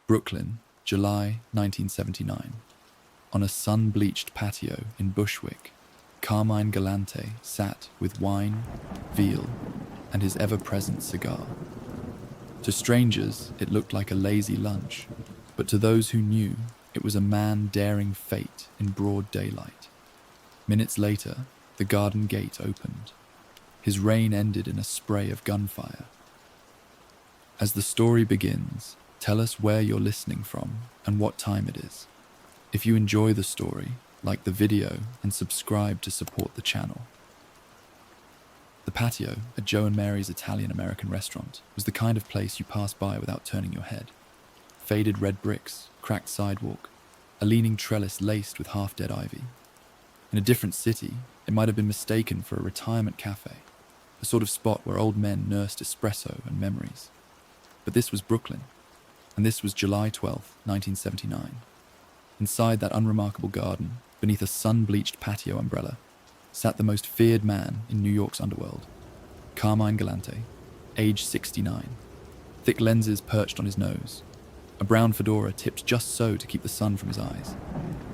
Brooklyn, July 1979. On a sun-bleached patio in Bushwick, Carmine Galante sat with wine, veal, and his ever-present cigar. To strangers, it looked like a lazy lunch, but to those who knew, it was a man daring fate in broad daylight. Minutes later, the garden gate opened. His reign ended in a spray of gunfire. As the story begins, tell us where you're listening from and what time it is. If you enjoy the story, like the video and subscribe to support the channel. The patio at Joe and Mary's Italian-American restaurant was the kind of place you pass by without turning your head. Faded red bricks, cracked sidewalk, a leaning trellis laced with half-dead ivy. In a different city, it might have been mistaken for a retirement cafe, a sort of spot where old men nursed espresso and memories. But this was Brooklyn, and this was July 12th, 1979. Inside that unremarkable garden, beneath a sun-bleached patio umbrella, sat the most feared man in New York's underworld, Carmine Galante, age 69. Thick lenses perched on his nose, a brown fedora tipped just so to keep the sun from his eyes.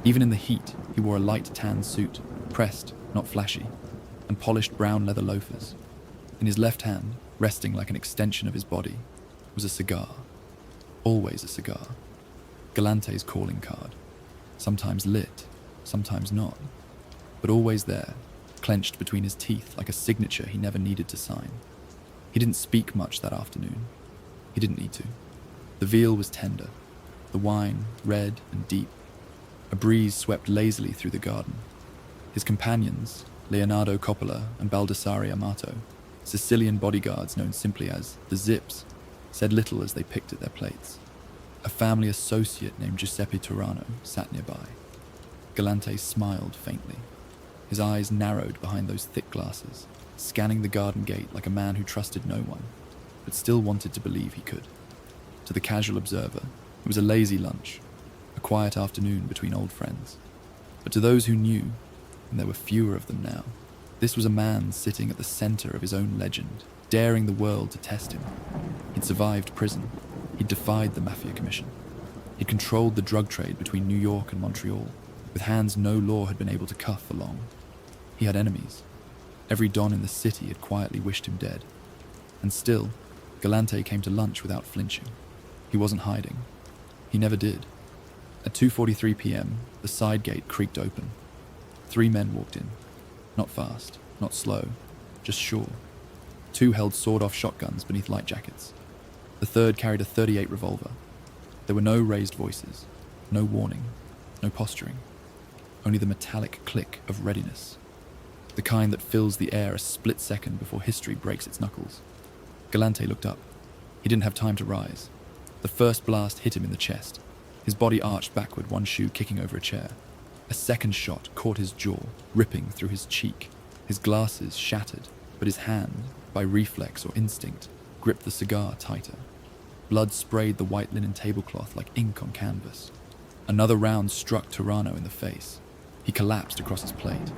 Even in the heat, he wore a light tan suit, pressed, not flashy, and polished brown leather loafers. In his left hand, resting like an extension of his body, was a cigar. Always a cigar. Galante's calling card. Sometimes lit, sometimes not, but always there, clenched between his teeth like a signature he never needed to sign. He didn't speak much that afternoon. He didn't need to. The veal was tender, the wine red and deep. A breeze swept lazily through the garden. His companions, Leonardo Coppola and Baldassare Amato, Sicilian bodyguards known simply as the Zips, said little as they picked at their plates. A family associate named Giuseppe Turano sat nearby. Galante smiled faintly. His eyes narrowed behind those thick glasses, scanning the garden gate like a man who trusted no one, but still wanted to believe he could. To the casual observer, it was a lazy lunch, a quiet afternoon between old friends. But to those who knew, and there were fewer of them now, this was a man sitting at the center of his own legend, daring the world to test him. He'd survived prison. He'd defied the Mafia Commission. He'd controlled the drug trade between New York and Montreal, with hands no law had been able to cuff for long. He had enemies. Every don in the city had quietly wished him dead. And still, Galante came to lunch without flinching. He wasn't hiding. He never did. At 2:43 p.m., the side gate creaked open. 3 men walked in. Not fast, not slow, just sure. 2 held sawed-off shotguns beneath light jackets. The third carried a .38 revolver. There were no raised voices, no warning, no posturing. Only the metallic click of readiness. The kind that fills the air a split second before history breaks its knuckles. Galante looked up. He didn't have time to rise. The first blast hit him in the chest. His body arched backward, one shoe kicking over a chair. A second shot caught his jaw, ripping through his cheek. His glasses shattered, but his hand, by reflex or instinct, gripped the cigar tighter. Blood sprayed the white linen tablecloth like ink on canvas. Another round struck Turano in the face. He collapsed across his plate.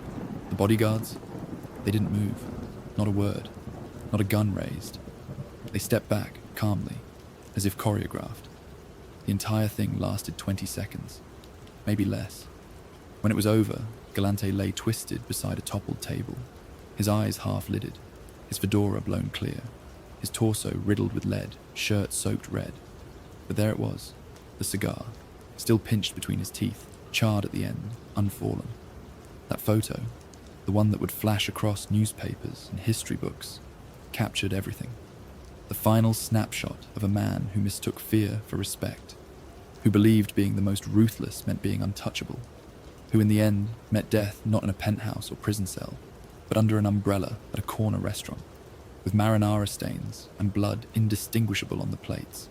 The bodyguards? They didn't move. Not a word. Not a gun raised. They stepped back, calmly, as if choreographed. The entire thing lasted 20 seconds. Maybe less. When it was over, Galante lay twisted beside a toppled table, his eyes half-lidded, his fedora blown clear, his torso riddled with lead, shirt soaked red. But there it was, the cigar, still pinched between his teeth, charred at the end, unfallen. That photo, the one that would flash across newspapers and history books, captured everything. The final snapshot of a man who mistook fear for respect, who believed being the most ruthless meant being untouchable, who in the end met death not in a penthouse or prison cell, but under an umbrella at a corner restaurant, with marinara stains and blood indistinguishable on the plates.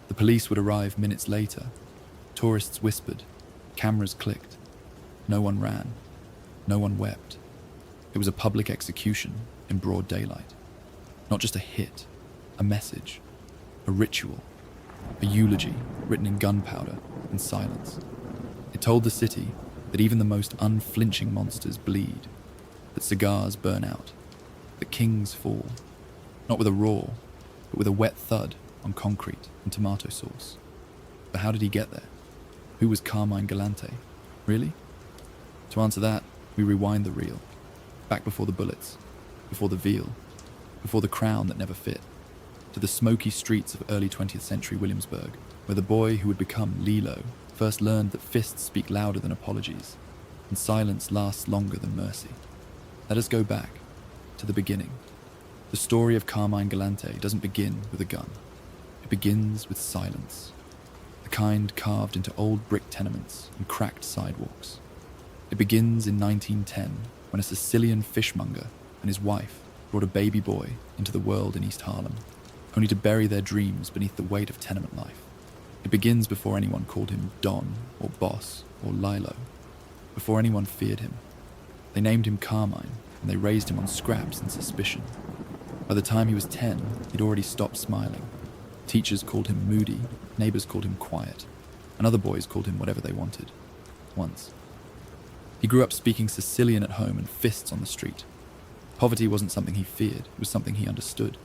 The police would arrive minutes later. Tourists whispered, cameras clicked. No one ran. No one wept. It was a public execution in broad daylight. Not just a hit, a message, a ritual, a eulogy written in gunpowder and silence. It told the city that even the most unflinching monsters bleed, that cigars burn out, that kings fall, not with a roar, but with a wet thud on concrete and tomato sauce. But how did he get there? Who was Carmine Galante? Really? To answer that, we rewind the reel. Back before the bullets, before the veal, before the crown that never fit, to the smoky streets of early 20th century Williamsburg, where the boy who would become Lilo first learned that fists speak louder than apologies, and silence lasts longer than mercy. Let us go back to the beginning. The story of Carmine Galante doesn't begin with a gun. It begins with silence, the kind carved into old brick tenements and cracked sidewalks. It begins in 1910, when a Sicilian fishmonger and his wife brought a baby boy into the world in East Harlem, only to bury their dreams beneath the weight of tenement life. It begins before anyone called him Don or Boss or Lilo, before anyone feared him. They named him Carmine, and they raised him on scraps and suspicion. By the time he was 10, he'd already stopped smiling. Teachers called him moody, neighbors called him quiet, and other boys called him whatever they wanted. Once. He grew up speaking Sicilian at home and fists on the street. Poverty wasn't something he feared, it was something he understood.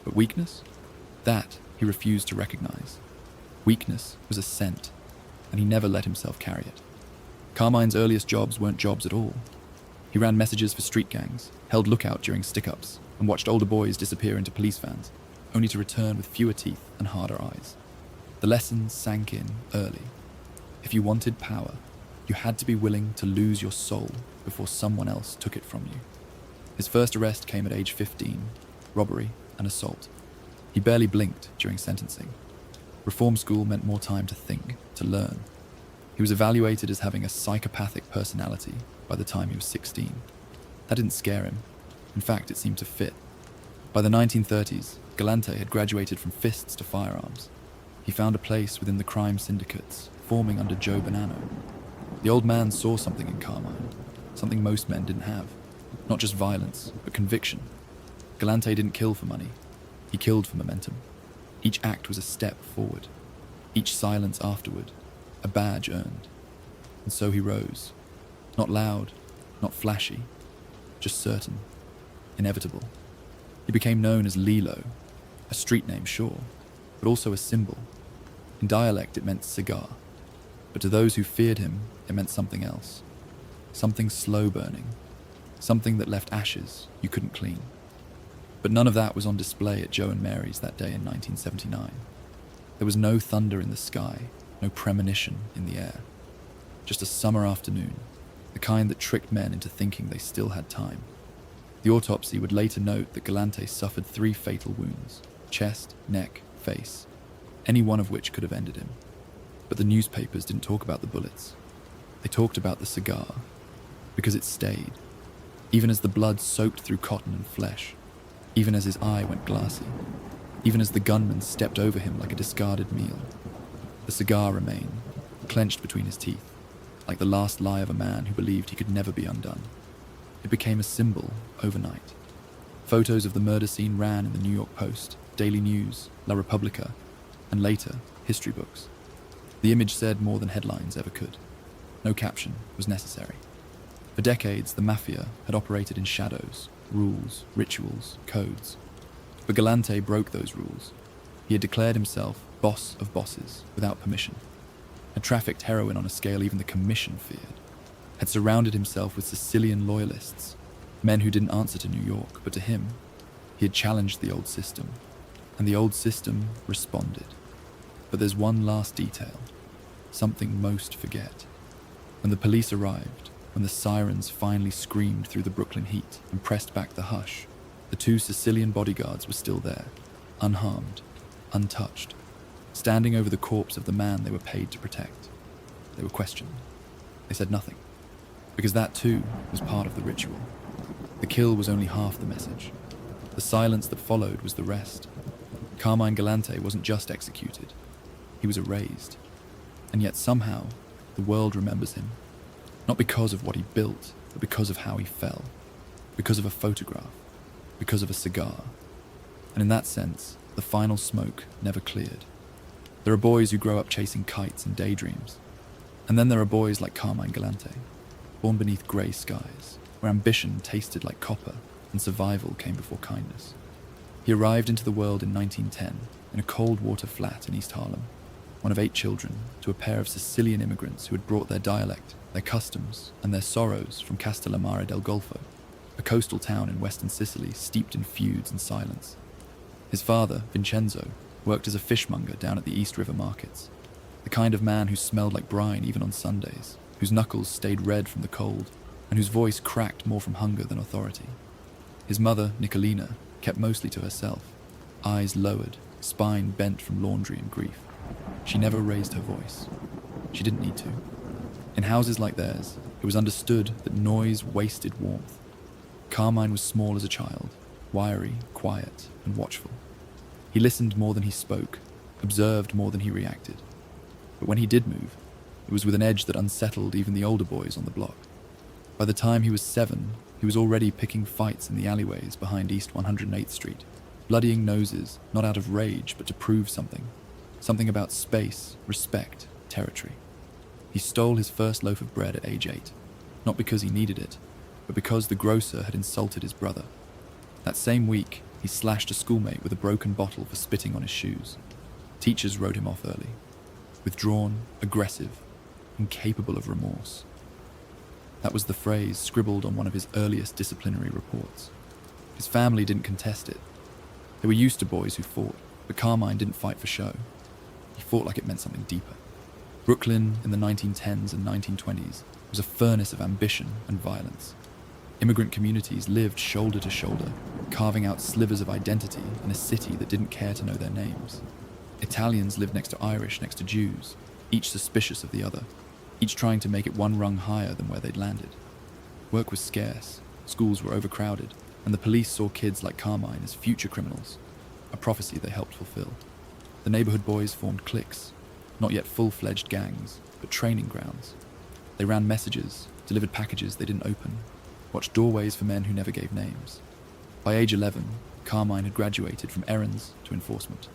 But weakness? That he refused to recognize. Weakness was a scent, and he never let himself carry it. Carmine's earliest jobs weren't jobs at all. He ran messages for street gangs, held lookout during stick-ups, and watched older boys disappear into police vans, only to return with fewer teeth and harder eyes. The lessons sank in early. If you wanted power, you had to be willing to lose your soul before someone else took it from you. His first arrest came at age 15, robbery and assault. He barely blinked during sentencing. Reform school meant more time to think, to learn. He was evaluated as having a psychopathic personality by the time he was 16. That didn't scare him. In fact, it seemed to fit. By the 1930s, Galante had graduated from fists to firearms. He found a place within the crime syndicates, forming under Joe Bonanno. The old man saw something in Carmine, something most men didn't have. Not just violence, but conviction. Galante didn't kill for money. He killed for momentum. Each act was a step forward. Each silence afterward, a badge earned. And so he rose. Not loud, not flashy, just certain, inevitable. He became known as Lilo, a street name, sure, but also a symbol. In dialect, it meant cigar. But to those who feared him, it meant something else. Something slow-burning. Something that left ashes you couldn't clean. But none of that was on display at Joe and Mary's that day in 1979. There was no thunder in the sky, no premonition in the air. Just a summer afternoon, the kind that tricked men into thinking they still had time. The autopsy would later note that Galante suffered 3 fatal wounds: chest, neck, face, any one of which could have ended him. But the newspapers didn't talk about the bullets. They talked about the cigar, because it stayed, even as the blood soaked through cotton and flesh, even as his eye went glassy, even as the gunman stepped over him like a discarded meal. The cigar remained, clenched between his teeth, like the last lie of a man who believed he could never be undone. It became a symbol overnight. Photos of the murder scene ran in the New York Post, Daily News, La Repubblica, and later, history books. The image said more than headlines ever could. No caption was necessary. For decades, the mafia had operated in shadows, rules, rituals, codes. But Galante broke those rules. He had declared himself boss of bosses without permission, had trafficked heroin on a scale even the commission feared, had surrounded himself with Sicilian loyalists, men who didn't answer to New York, but to him. He had challenged the old system, and the old system responded. But there's one last detail, something most forget. When the police arrived, when the sirens finally screamed through the Brooklyn heat and pressed back the hush, the 2 Sicilian bodyguards were still there, unharmed, untouched, standing over the corpse of the man they were paid to protect. They were questioned. They said nothing, because that too was part of the ritual. The kill was only half the message. The silence that followed was the rest. Carmine Galante wasn't just executed, he was erased. And yet somehow, the world remembers him. Not because of what he built, but because of how he fell. Because of a photograph. Because of a cigar. And in that sense, the final smoke never cleared. There are boys who grow up chasing kites and daydreams. And then there are boys like Carmine Galante, born beneath grey skies, where ambition tasted like copper and survival came before kindness. He arrived into the world in 1910 in a cold water flat in East Harlem. one of 8 children, to a pair of Sicilian immigrants who had brought their dialect, their customs, and their sorrows from Castellammare del Golfo, a coastal town in western Sicily steeped in feuds and silence. His father, Vincenzo, worked as a fishmonger down at the East River markets, the kind of man who smelled like brine even on Sundays, whose knuckles stayed red from the cold, and whose voice cracked more from hunger than authority. His mother, Nicolina, kept mostly to herself, eyes lowered, spine bent from laundry and grief. She never raised her voice. She didn't need to. In houses like theirs, it was understood that noise wasted warmth. Carmine was small as a child, wiry, quiet, and watchful. He listened more than he spoke, observed more than he reacted. But when he did move, it was with an edge that unsettled even the older boys on the block. By the time he was 7, he was already picking fights in the alleyways behind East 108th Street, bloodying noses, not out of rage, but to prove something. Something about space, respect, territory. He stole his first loaf of bread at age 8, not because he needed it, but because the grocer had insulted his brother. That same week, he slashed a schoolmate with a broken bottle for spitting on his shoes. Teachers wrote him off early. Withdrawn, aggressive, incapable of remorse. That was the phrase scribbled on one of his earliest disciplinary reports. His family didn't contest it. They were used to boys who fought, but Carmine didn't fight for show. He fought like it meant something deeper. Brooklyn in the 1910s and 1920s was a furnace of ambition and violence. Immigrant communities lived shoulder to shoulder, carving out slivers of identity in a city that didn't care to know their names. Italians lived next to Irish, next to Jews, each suspicious of the other, each trying to make it one rung higher than where they'd landed. Work was scarce, schools were overcrowded, and the police saw kids like Carmine as future criminals, a prophecy they helped fulfill. The neighborhood boys formed cliques, not yet full-fledged gangs, but training grounds. They ran messages, delivered packages they didn't open, watched doorways for men who never gave names. By age 11, Carmine had graduated from errands to enforcement.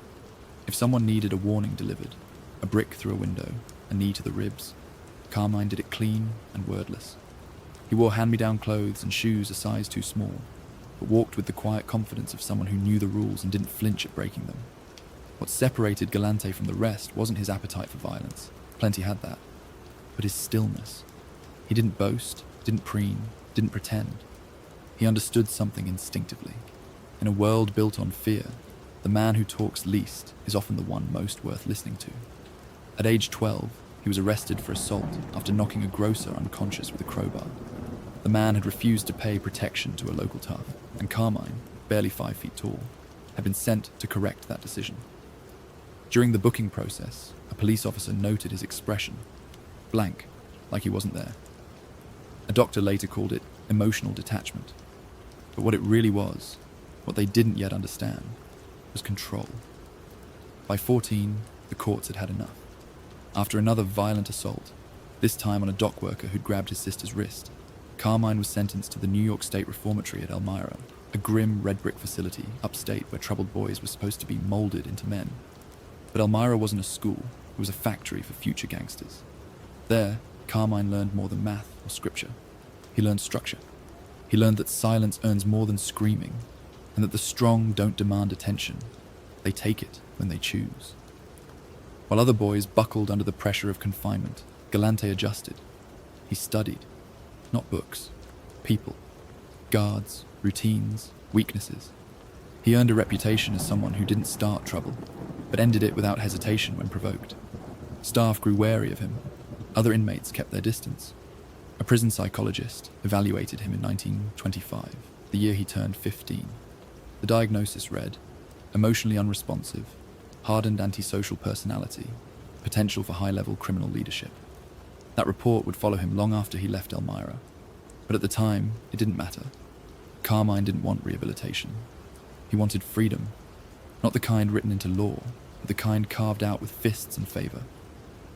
If someone needed a warning delivered, a brick through a window, a knee to the ribs, Carmine did it clean and wordless. He wore hand-me-down clothes and shoes a size too small, but walked with the quiet confidence of someone who knew the rules and didn't flinch at breaking them. What separated Galante from the rest wasn't his appetite for violence, plenty had that, but his stillness. He didn't boast, didn't preen, didn't pretend. He understood something instinctively. In a world built on fear, the man who talks least is often the one most worth listening to. At age 12, he was arrested for assault after knocking a grocer unconscious with a crowbar. The man had refused to pay protection to a local tough, and Carmine, barely 5 feet tall, had been sent to correct that decision. During the booking process, a police officer noted his expression, blank, like he wasn't there. A doctor later called it emotional detachment. But what it really was, what they didn't yet understand, was control. By 14, the courts had had enough. After another violent assault, this time on a dock worker who'd grabbed his sister's wrist, Carmine was sentenced to the New York State Reformatory at Elmira, a grim red brick facility upstate where troubled boys were supposed to be molded into men. But Elmira wasn't a school, it was a factory for future gangsters. There, Carmine learned more than math or scripture. He learned structure. He learned that silence earns more than screaming, and that the strong don't demand attention. They take it when they choose. While other boys buckled under the pressure of confinement, Galante adjusted. He studied. Not books. People. Guards, routines, weaknesses. He earned a reputation as someone who didn't start trouble, but ended it without hesitation when provoked. Staff grew wary of him. Other inmates kept their distance. A prison psychologist evaluated him in 1925, the year he turned 15. The diagnosis read, emotionally unresponsive, hardened antisocial personality, potential for high-level criminal leadership. That report would follow him long after he left Elmira. But at the time, it didn't matter. Carmine didn't want rehabilitation. He wanted freedom, not the kind written into law, but the kind carved out with fists and favor.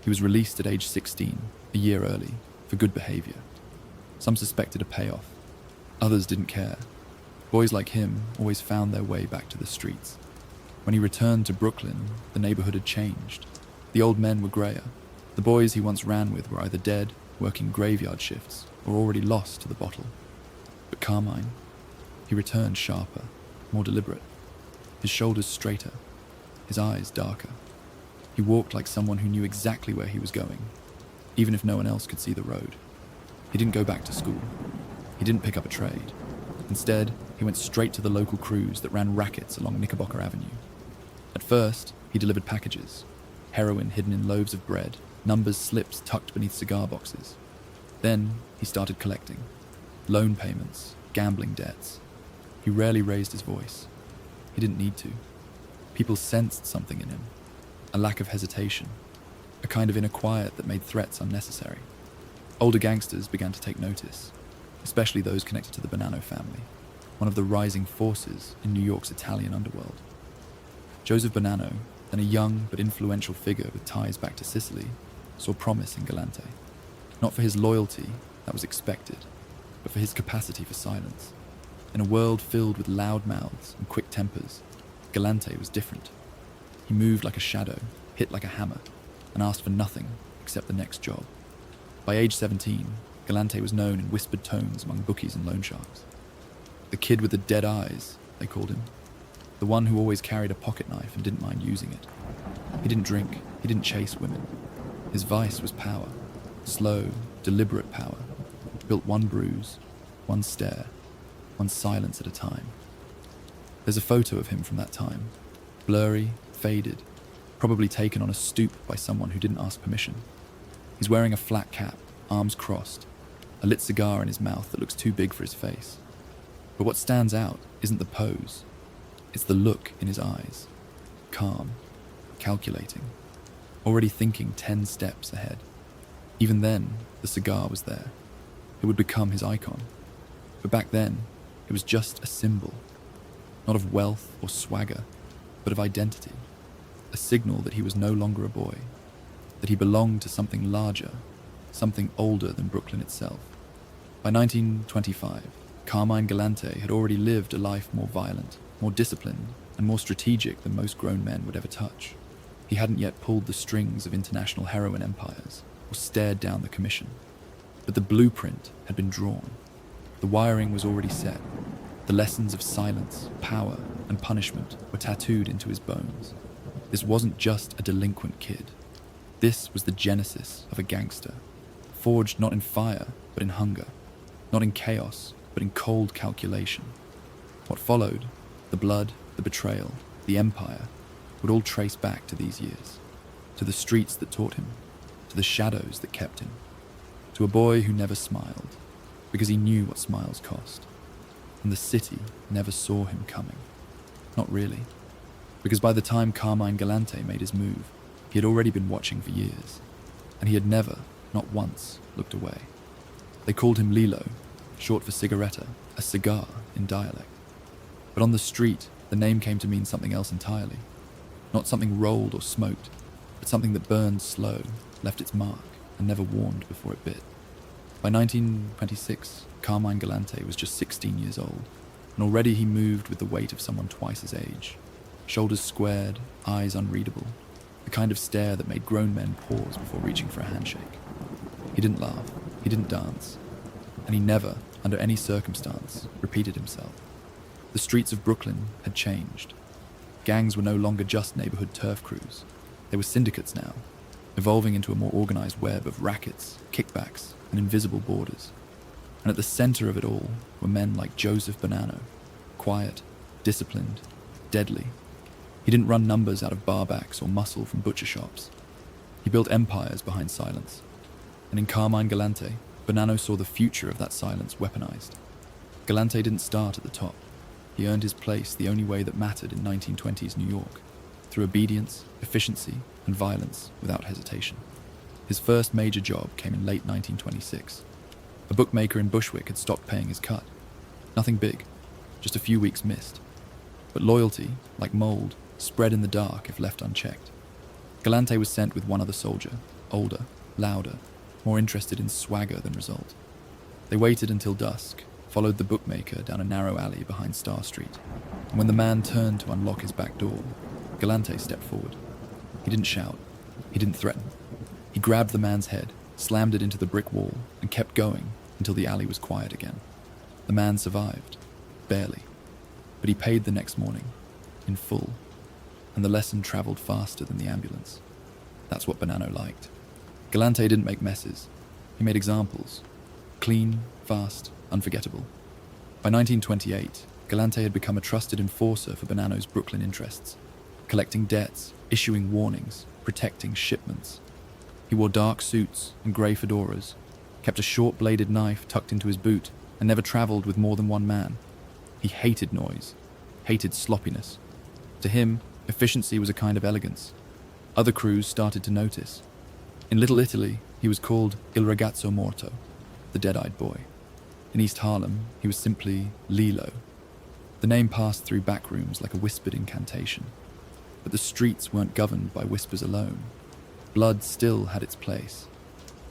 He was released at age 16, a year early, for good behavior. Some suspected a payoff. Others didn't care. Boys like him always found their way back to the streets. When he returned to Brooklyn, the neighborhood had changed. The old men were grayer. The boys he once ran with were either dead, working graveyard shifts, or already lost to the bottle. But Carmine, he returned sharper, more deliberate, his shoulders straighter, his eyes darker. He walked like someone who knew exactly where he was going, even if no one else could see the road. He didn't go back to school. He didn't pick up a trade. Instead, he went straight to the local crews that ran rackets along Knickerbocker Avenue. At first, he delivered packages, heroin hidden in loaves of bread, numbers slips tucked beneath cigar boxes. Then, he started collecting. Loan payments, gambling debts. He rarely raised his voice. He didn't need to. People sensed something in him, a lack of hesitation, a kind of inner quiet that made threats unnecessary. Older gangsters began to take notice, especially those connected to the Bonanno family, one of the rising forces in New York's Italian underworld. Joseph Bonanno, then a young but influential figure with ties back to Sicily, saw promise in Galante. Not for his loyalty, that was expected, but for his capacity for silence. In a world filled with loud mouths and quick tempers, Galante was different. He moved like a shadow, hit like a hammer, and asked for nothing except the next job. By age 17, Galante was known in whispered tones among bookies and loan sharks. The kid with the dead eyes, they called him. The one who always carried a pocket knife and didn't mind using it. He didn't drink, he didn't chase women. His vice was power. Slow, deliberate power. Built one bruise, one stare, one silence at a time. There's a photo of him from that time. Blurry, faded, probably taken on a stoop by someone who didn't ask permission. He's wearing a flat cap, arms crossed, a lit cigar in his mouth that looks too big for his face. But what stands out isn't the pose. It's the look in his eyes. Calm, calculating, already thinking 10 steps ahead. Even then, the cigar was there. It would become his icon. But back then, it was just a symbol. Not of wealth or swagger, but of identity. A signal that he was no longer a boy. That he belonged to something larger, something older than Brooklyn itself. By 1925, Carmine Galante had already lived a life more violent, more disciplined, and more strategic than most grown men would ever touch. He hadn't yet pulled the strings of international heroin empires, or stared down the commission. But the blueprint had been drawn. The wiring was already set. The lessons of silence, power, and punishment were tattooed into his bones. This wasn't just a delinquent kid. This was the genesis of a gangster, forged not in fire, but in hunger, not in chaos, but in cold calculation. What followed, the blood, the betrayal, the empire, would all trace back to these years, to the streets that taught him, to the shadows that kept him, to a boy who never smiled, because he knew what smiles cost. And the city never saw him coming. Not really, because by the time Carmine Galante made his move, he had already been watching for years, and he had never, not once, looked away. They called him Lilo, short for cigaretta, a cigar in dialect. But on the street, the name came to mean something else entirely. Not something rolled or smoked, but something that burned slow, left its mark, and never warned before it bit. By 1926, Carmine Galante was just 16 years old, and already he moved with the weight of someone twice his age. Shoulders squared, eyes unreadable, the kind of stare that made grown men pause before reaching for a handshake. He didn't laugh, he didn't dance, and he never, under any circumstance, repeated himself. The streets of Brooklyn had changed. Gangs were no longer just neighborhood turf crews. They were syndicates now, evolving into a more organized web of rackets, kickbacks, and invisible borders. And at the center of it all were men like Joseph Bonanno, quiet, disciplined, deadly. He didn't run numbers out of barbacks or muscle from butcher shops. He built empires behind silence. And in Carmine Galante, Bonanno saw the future of that silence weaponized. Galante didn't start at the top. He earned his place the only way that mattered in 1920s New York, through obedience, efficiency, and violence without hesitation. His first major job came in late 1926. A bookmaker in Bushwick had stopped paying his cut. Nothing big, just a few weeks missed. But loyalty, like mold, spread in the dark if left unchecked. Galante was sent with one other soldier, older, louder, more interested in swagger than result. They waited until dusk, followed the bookmaker down a narrow alley behind Star Street, and when the man turned to unlock his back door, Galante stepped forward. He didn't shout. He didn't threaten. He grabbed the man's head, slammed it into the brick wall, and kept going until the alley was quiet again. The man survived, barely, but he paid the next morning, in full, and the lesson traveled faster than the ambulance. That's what Bonanno liked. Galante didn't make messes. He made examples. Clean, fast, unforgettable. By 1928, Galante had become a trusted enforcer for Bonanno's Brooklyn interests, collecting debts, issuing warnings, protecting shipments. He wore dark suits and grey fedoras, kept a short-bladed knife tucked into his boot, and never travelled with more than one man. He hated noise, hated sloppiness. To him, efficiency was a kind of elegance. Other crews started to notice. In Little Italy, he was called Il Ragazzo Morto, the dead-eyed boy. In East Harlem, he was simply Lilo. The name passed through back rooms like a whispered incantation. But the streets weren't governed by whispers alone. Blood still had its place.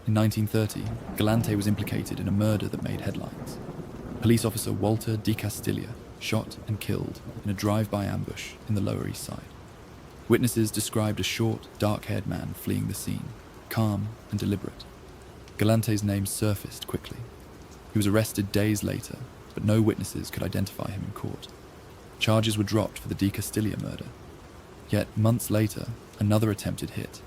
In 1930, Galante was implicated in a murder that made headlines. Police officer Walter Di Castiglia shot and killed in a drive-by ambush in the Lower East Side. Witnesses described a short, dark-haired man fleeing the scene, calm and deliberate. Galante's name surfaced quickly. He was arrested days later, but no witnesses could identify him in court. Charges were dropped for the Di Castiglia murder. Yet, months later, another attempted hit,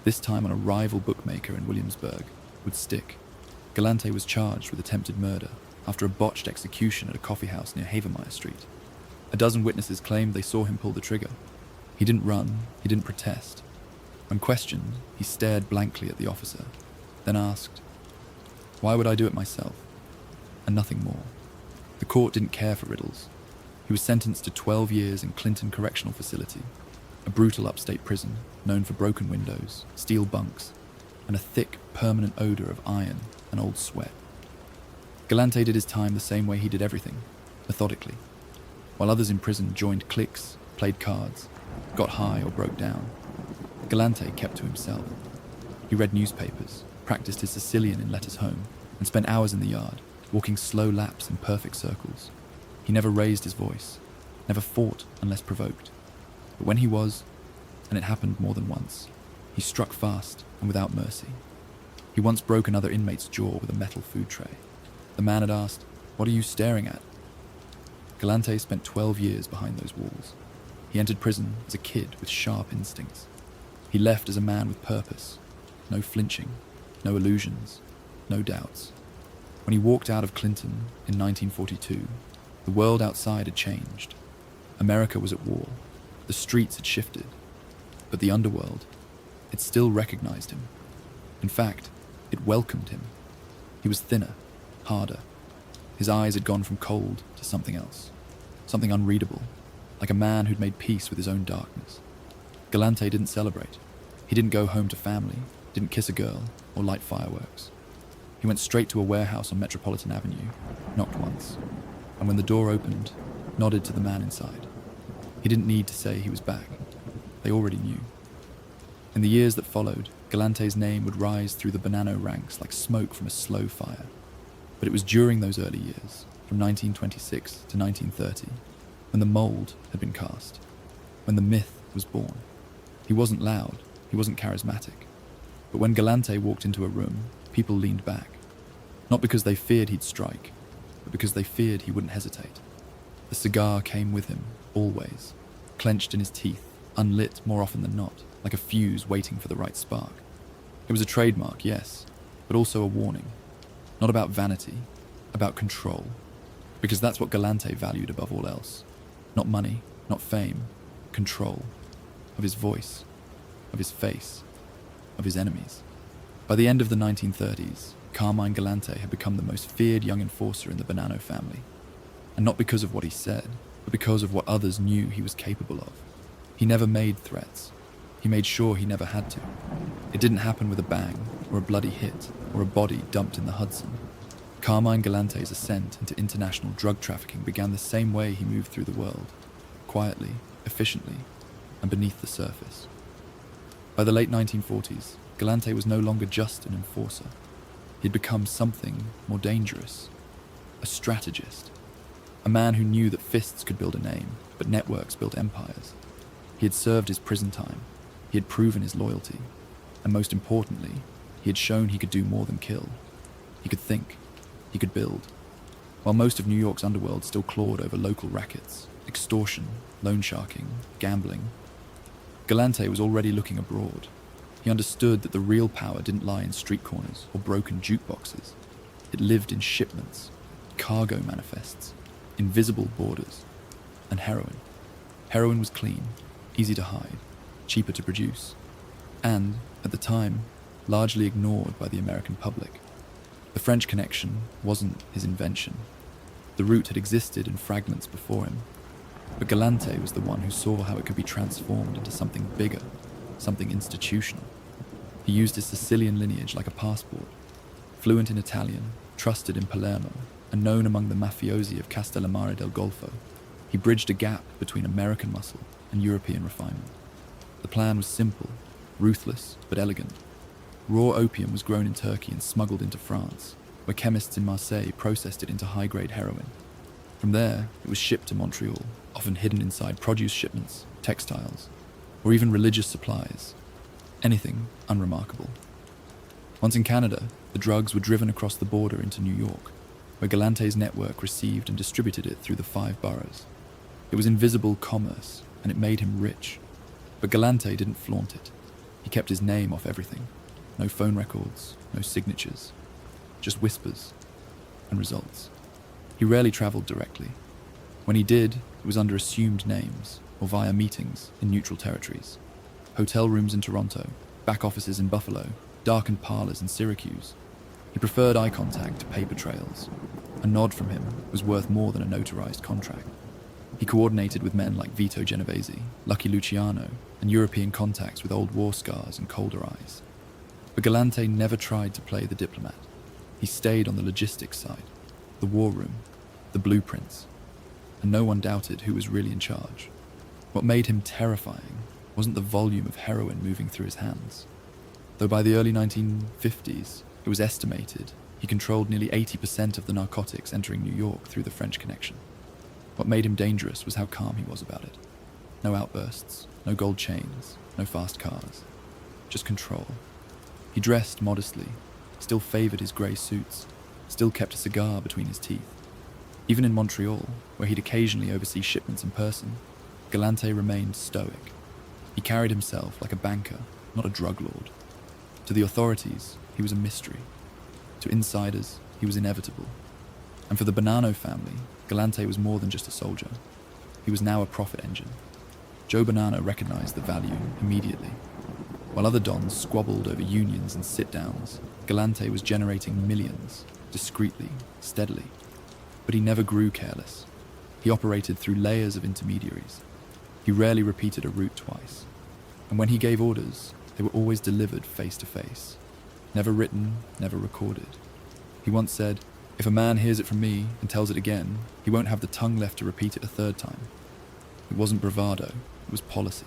this time on a rival bookmaker in Williamsburg, would stick. Galante was charged with attempted murder after a botched execution at a coffeehouse near Havermeyer Street. A dozen witnesses claimed they saw him pull the trigger. He didn't run, he didn't protest. When questioned, he stared blankly at the officer, then asked, "Why would I do it myself?" And nothing more. The court didn't care for riddles. He was sentenced to 12 years in Clinton Correctional Facility, a brutal upstate prison known for broken windows, steel bunks, and a thick, permanent odor of iron and old sweat. Galante did his time the same way he did everything, methodically. While others in prison joined cliques, played cards, got high or broke down, Galante kept to himself. He read newspapers, practiced his Sicilian in letters home, and spent hours in the yard, walking slow laps in perfect circles. He never raised his voice, never fought unless provoked. But when he was, and it happened more than once, he struck fast and without mercy. He once broke another inmate's jaw with a metal food tray. The man had asked, "What are you staring at?" Galante spent 12 years behind those walls. He entered prison as a kid with sharp instincts. He left as a man with purpose, no flinching, no illusions, no doubts. When he walked out of Clinton in 1942, the world outside had changed. America was at war. The streets had shifted. But the underworld, it still recognized him. In fact, it welcomed him. He was thinner, harder. His eyes had gone from cold to something else, something unreadable, like a man who'd made peace with his own darkness. Galante didn't celebrate. He didn't go home to family, didn't kiss a girl, or light fireworks. He went straight to a warehouse on Metropolitan Avenue, knocked once, and when the door opened, nodded to the man inside. He didn't need to say he was back. They already knew. In the years that followed, Galante's name would rise through the Bonanno ranks like smoke from a slow fire. But it was during those early years, from 1926 to 1930, when the mold had been cast, when the myth was born. He wasn't loud, he wasn't charismatic. But when Galante walked into a room, people leaned back. Not because they feared he'd strike, but because they feared he wouldn't hesitate. The cigar came with him, always, clenched in his teeth, unlit more often than not, like a fuse waiting for the right spark. It was a trademark, yes, but also a warning. Not about vanity, about control. Because that's what Galante valued above all else. Not money, not fame, control. Of his voice, of his face, of his enemies. By the end of the 1930s, Carmine Galante had become the most feared young enforcer in the Bonanno family. And not because of what he said, but because of what others knew he was capable of. He never made threats. He made sure he never had to. It didn't happen with a bang, or a bloody hit, or a body dumped in the Hudson. Carmine Galante's ascent into international drug trafficking began the same way he moved through the world, quietly, efficiently, and beneath the surface. By the late 1940s, Galante was no longer just an enforcer. He had become something more dangerous. A strategist. A man who knew that fists could build a name, but networks built empires. He had served his prison time. He had proven his loyalty. And most importantly, he had shown he could do more than kill. He could think. He could build. While most of New York's underworld still clawed over local rackets, extortion, loan sharking, gambling, Galante was already looking abroad. He understood that the real power didn't lie in street corners or broken jukeboxes. It lived in shipments, cargo manifests, invisible borders, and heroin. Heroin was clean, easy to hide, cheaper to produce, and, at the time, largely ignored by the American public. The French connection wasn't his invention. The route had existed in fragments before him, but Galante was the one who saw how it could be transformed into something bigger, something institutional. He used his Sicilian lineage like a passport, fluent in Italian, trusted in Palermo, and known among the mafiosi of Castellammare del Golfo. He bridged a gap between American muscle and European refinement. The plan was simple, ruthless, but elegant. Raw opium was grown in Turkey and smuggled into France, where chemists in Marseille processed it into high-grade heroin. From there, it was shipped to Montreal, often hidden inside produce shipments, textiles, or even religious supplies. Anything unremarkable. Once in Canada, the drugs were driven across the border into New York, where Galante's network received and distributed it through the 5 boroughs. It was invisible commerce, and it made him rich. But Galante didn't flaunt it. He kept his name off everything. No phone records, no signatures, just whispers and results. He rarely traveled directly. When he did, it was under assumed names or via meetings in neutral territories. Hotel rooms in Toronto, back offices in Buffalo, darkened parlors in Syracuse. He preferred eye contact to paper trails. A nod from him was worth more than a notarized contract. He coordinated with men like Vito Genovese, Lucky Luciano, and European contacts with old war scars and colder eyes. But Galante never tried to play the diplomat. He stayed on the logistics side, the war room, the blueprints, and no one doubted who was really in charge. What made him terrifying wasn't the volume of heroin moving through his hands. Though by the early 1950s, it was estimated he controlled nearly 80% of the narcotics entering New York through the French connection. What made him dangerous was how calm he was about it. No outbursts, no gold chains, no fast cars. Just control. He dressed modestly, still favored his grey suits, still kept a cigar between his teeth. Even in Montreal, where he'd occasionally oversee shipments in person, Galante remained stoic. He carried himself like a banker, not a drug lord. To the authorities, he was a mystery. To insiders, he was inevitable. And for the Bonanno family, Galante was more than just a soldier. He was now a profit engine. Joe Bonanno recognized the value immediately. While other dons squabbled over unions and sit-downs, Galante was generating millions, discreetly, steadily. But he never grew careless. He operated through layers of intermediaries. He rarely repeated a route twice. And when he gave orders, they were always delivered face to face. Never written, never recorded. He once said, "If a man hears it from me and tells it again, he won't have the tongue left to repeat it a third time." It wasn't bravado, it was policy.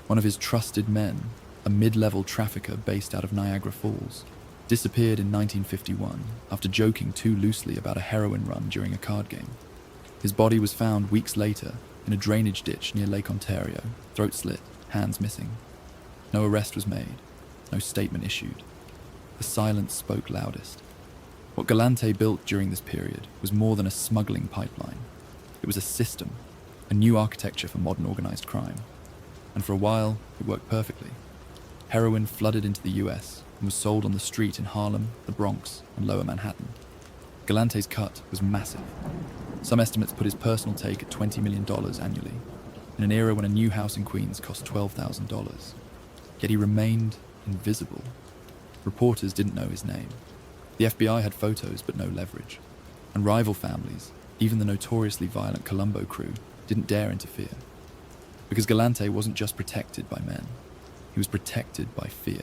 One of his trusted men, a mid-level trafficker based out of Niagara Falls, disappeared in 1951 after joking too loosely about a heroin run during a card game. His body was found weeks later in a drainage ditch near Lake Ontario, throat slit, hands missing. No arrest was made, no statement issued. The silence spoke loudest. What Galante built during this period was more than a smuggling pipeline. It was a system, a new architecture for modern organized crime. And for a while, it worked perfectly. Heroin flooded into the US and was sold on the street in Harlem, the Bronx, and Lower Manhattan. Galante's cut was massive. Some estimates put his personal take at $20 million annually, in an era when a new house in Queens cost $12,000. Yet he remained invisible. Reporters didn't know his name. The FBI had photos but no leverage. And rival families, even the notoriously violent Colombo crew, didn't dare interfere. Because Galante wasn't just protected by men. He was protected by fear.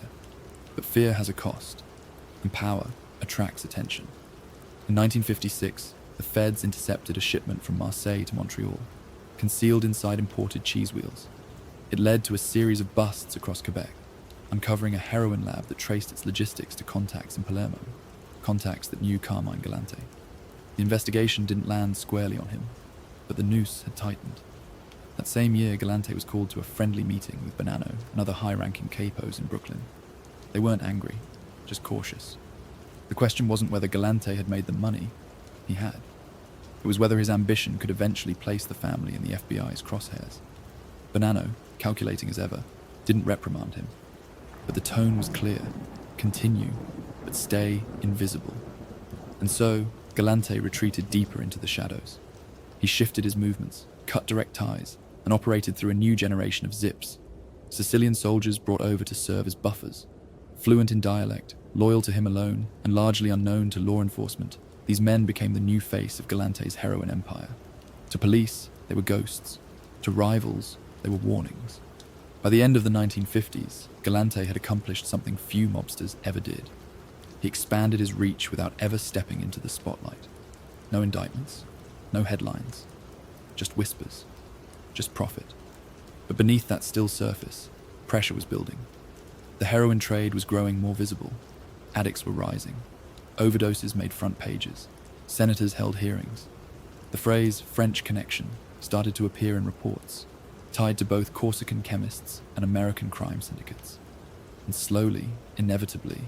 But fear has a cost, and power attracts attention. In 1956, the feds intercepted a shipment from Marseille to Montreal, concealed inside imported cheese wheels. It led to a series of busts across Quebec, uncovering a heroin lab that traced its logistics to contacts in Palermo, contacts that knew Carmine Galante. The investigation didn't land squarely on him, but the noose had tightened. That same year, Galante was called to a friendly meeting with Bonanno and other high-ranking capos in Brooklyn. They weren't angry, just cautious. The question wasn't whether Galante had made them money. He had. It was whether his ambition could eventually place the family in the FBI's crosshairs. Bonanno, calculating as ever, didn't reprimand him, but the tone was clear: continue, but stay invisible. And so, Galante retreated deeper into the shadows. He shifted his movements, cut direct ties, and operated through a new generation of zips. Sicilian soldiers brought over to serve as buffers. Fluent in dialect, loyal to him alone, and largely unknown to law enforcement, these men became the new face of Galante's heroin empire. To police, they were ghosts. To rivals, they were warnings. By the end of the 1950s, Galante had accomplished something few mobsters ever did. He expanded his reach without ever stepping into the spotlight. No indictments, no headlines, just whispers, just profit. But beneath that still surface, pressure was building. The heroin trade was growing more visible. Addicts were rising. Overdoses made front pages. Senators held hearings. The phrase French Connection started to appear in reports, tied to both Corsican chemists and American crime syndicates. And slowly, inevitably,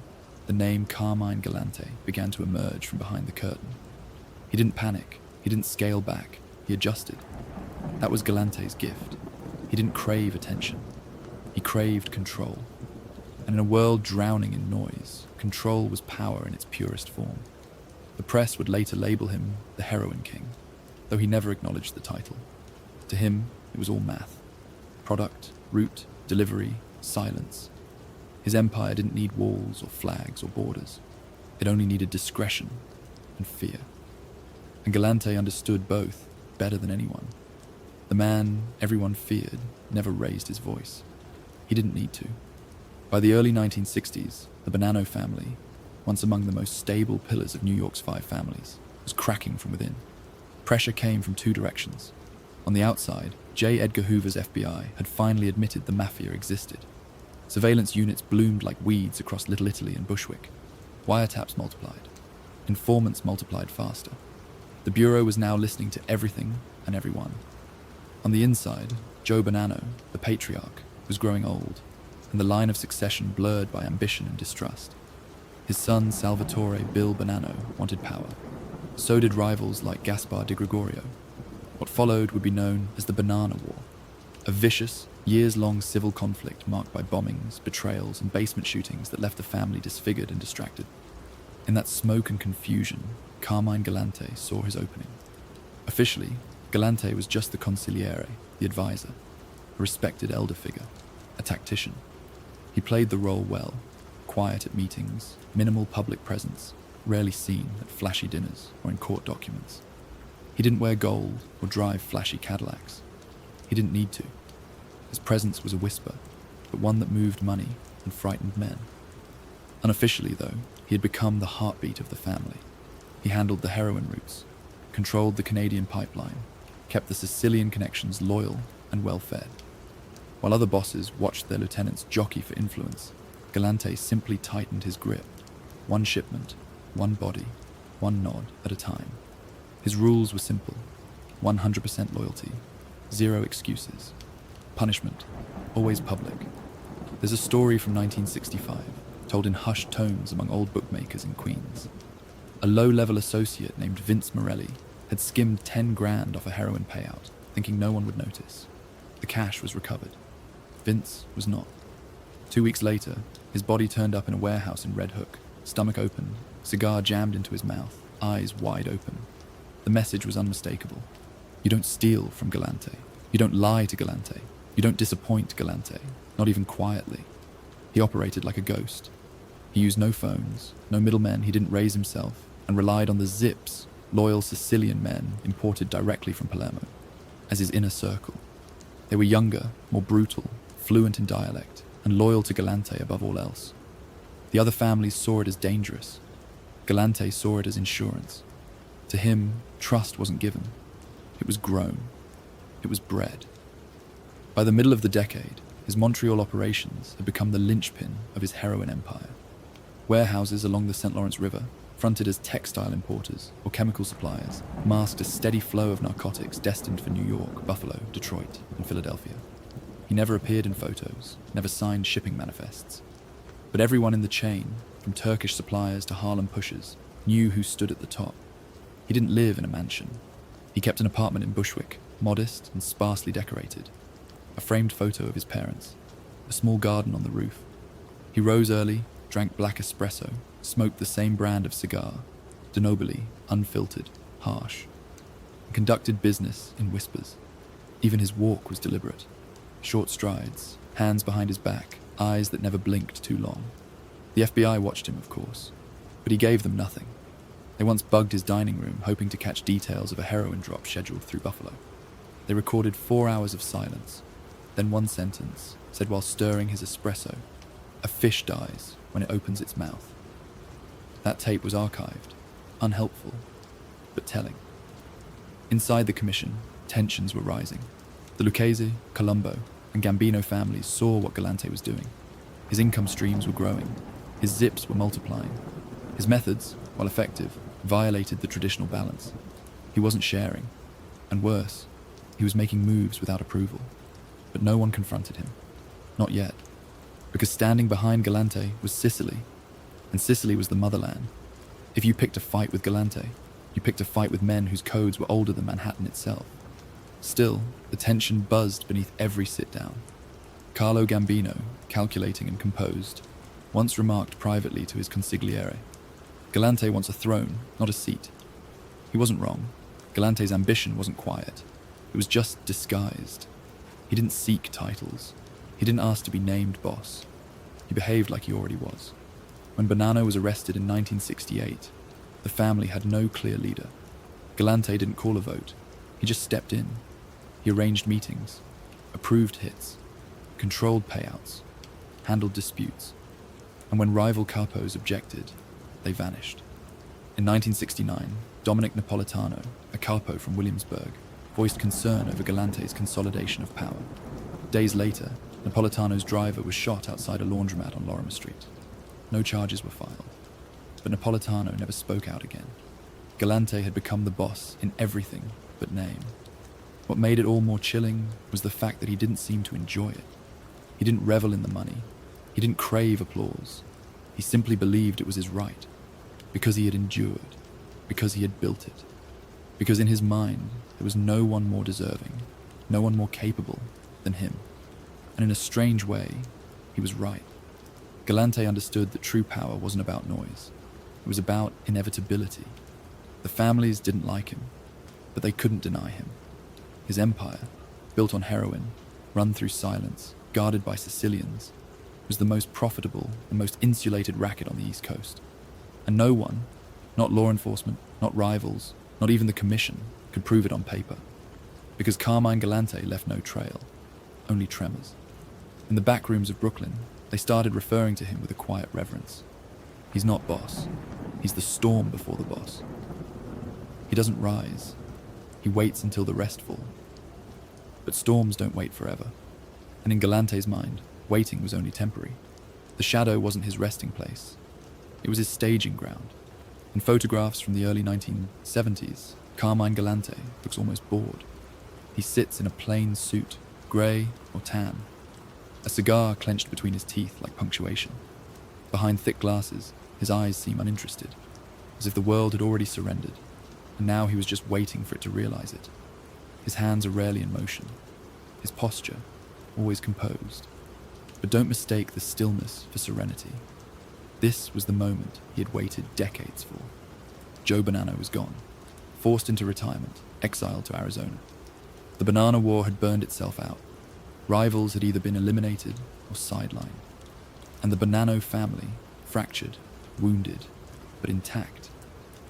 the name Carmine Galante began to emerge from behind the curtain. He didn't panic. He didn't scale back. He adjusted. That was Galante's gift. He didn't crave attention. He craved control. And in a world drowning in noise, control was power in its purest form. The press would later label him the Heroin King, though he never acknowledged the title. To him, it was all math. Product, route, delivery, silence. His empire didn't need walls or flags or borders. It only needed discretion and fear. And Galante understood both better than anyone. The man everyone feared never raised his voice. He didn't need to. By the early 1960s, the Bonanno family, once among the most stable pillars of New York's 5 families, was cracking from within. Pressure came from 2 directions. On the outside, J. Edgar Hoover's FBI had finally admitted the mafia existed. Surveillance units bloomed like weeds across Little Italy and Bushwick. Wiretaps multiplied. Informants multiplied faster. The Bureau was now listening to everything and everyone. On the inside, Joe Bonanno, the patriarch, was growing old, and the line of succession blurred by ambition and distrust. His son Salvatore Bill Bonanno wanted power. So did rivals like Gaspar di Gregorio. What followed would be known as the Banana War, a vicious, years-long civil conflict marked by bombings, betrayals, and basement shootings that left the family disfigured and distracted. In that smoke and confusion, Carmine Galante saw his opening. Officially, Galante was just the consigliere, the advisor, a respected elder figure, a tactician. He played the role well, quiet at meetings, minimal public presence, rarely seen at flashy dinners or in court documents. He didn't wear gold or drive flashy Cadillacs. He didn't need to. His presence was a whisper, but one that moved money and frightened men. Unofficially, though, he had become the heartbeat of the family. He handled the heroin routes, controlled the Canadian pipeline, kept the Sicilian connections loyal and well-fed. While other bosses watched their lieutenants jockey for influence, Galante simply tightened his grip, one shipment, one body, one nod at a time. His rules were simple: 100% loyalty, 0 excuses. Punishment, always public. There's a story from 1965, told in hushed tones among old bookmakers in Queens. A low-level associate named Vince Morelli had skimmed 10 grand off a heroin payout, thinking no one would notice. The cash was recovered. Vince was not. 2 weeks later, his body turned up in a warehouse in Red Hook, stomach open, cigar jammed into his mouth, eyes wide open. The message was unmistakable. You don't steal from Galante. You don't lie to Galante. You don't disappoint Galante, not even quietly. He operated like a ghost. He used no phones, no middlemen. He didn't raise himself, and relied on the zips, loyal Sicilian men imported directly from Palermo, as his inner circle. They were younger, more brutal, fluent in dialect, and loyal to Galante above all else. The other families saw it as dangerous. Galante saw it as insurance. To him, trust wasn't given. It was grown. It was bred. By the middle of the decade, his Montreal operations had become the linchpin of his heroin empire. Warehouses along the St. Lawrence River, fronted as textile importers or chemical suppliers, masked a steady flow of narcotics destined for New York, Buffalo, Detroit, and Philadelphia. He never appeared in photos, never signed shipping manifests. But everyone in the chain, from Turkish suppliers to Harlem pushers, knew who stood at the top. He didn't live in a mansion. He kept an apartment in Bushwick, modest and sparsely decorated. A framed photo of his parents, a small garden on the roof. He rose early, drank black espresso, smoked the same brand of cigar, denobili, unfiltered, harsh, and conducted business in whispers. Even his walk was deliberate. Short strides, hands behind his back, eyes that never blinked too long. The FBI watched him, of course, but he gave them nothing. They once bugged his dining room, hoping to catch details of a heroin drop scheduled through Buffalo. They recorded 4 hours of silence, then one sentence, said while stirring his espresso, "A fish dies when it opens its mouth." That tape was archived, unhelpful, but telling. Inside the commission, tensions were rising. The Lucchese, Colombo, and Gambino families saw what Galante was doing. His income streams were growing. His zips were multiplying. His methods, while effective, violated the traditional balance. He wasn't sharing. And worse, he was making moves without approval. But no one confronted him. Not yet. Because standing behind Galante was Sicily. And Sicily was the motherland. If you picked a fight with Galante, you picked a fight with men whose codes were older than Manhattan itself. Still, the tension buzzed beneath every sit-down. Carlo Gambino, calculating and composed, once remarked privately to his consigliere, "Galante wants a throne, not a seat." He wasn't wrong. Galante's ambition wasn't quiet. It was just disguised. He didn't seek titles. He didn't ask to be named boss. He behaved like he already was. When Bonanno was arrested in 1968, the family had no clear leader. Galante didn't call a vote. He just stepped in. He arranged meetings, approved hits, controlled payouts, handled disputes. And when rival capos objected, they vanished. In 1969, Dominic Napolitano, a capo from Williamsburg, voiced concern over Galante's consolidation of power. Days later, Napolitano's driver was shot outside a laundromat on Lorimer Street. No charges were filed, but Napolitano never spoke out again. Galante had become the boss in everything but name. What made it all more chilling was the fact that he didn't seem to enjoy it. He didn't revel in the money. He didn't crave applause. He simply believed it was his right, because he had endured, because he had built it, because in his mind there was no one more deserving, no one more capable than him. And in a strange way, he was right. Galante understood that true power wasn't about noise. It was about inevitability. The families didn't like him, but they couldn't deny him. His empire, built on heroin, run through silence, guarded by Sicilians, was the most profitable and most insulated racket on the East Coast. And no one, not law enforcement, not rivals, not even the commission, could prove it on paper. Because Carmine Galante left no trail, only tremors. In the back rooms of Brooklyn, they started referring to him with a quiet reverence. He's not boss. He's the storm before the boss. He doesn't rise. He waits until the rest fall. But storms don't wait forever. And in Galante's mind, waiting was only temporary. The shadow wasn't his resting place. It was his staging ground. In photographs from the early 1970s, Carmine Galante looks almost bored. He sits in a plain suit, grey or tan, a cigar clenched between his teeth like punctuation. Behind thick glasses, his eyes seem uninterested, as if the world had already surrendered, and now he was just waiting for it to realize it. His hands are rarely in motion, his posture always composed. But don't mistake the stillness for serenity. This was the moment he had waited decades for. Joe Bonanno was gone, forced into retirement, exiled to Arizona. The Banana War had burned itself out. Rivals had either been eliminated or sidelined. And the Bonanno family, fractured, wounded, but intact,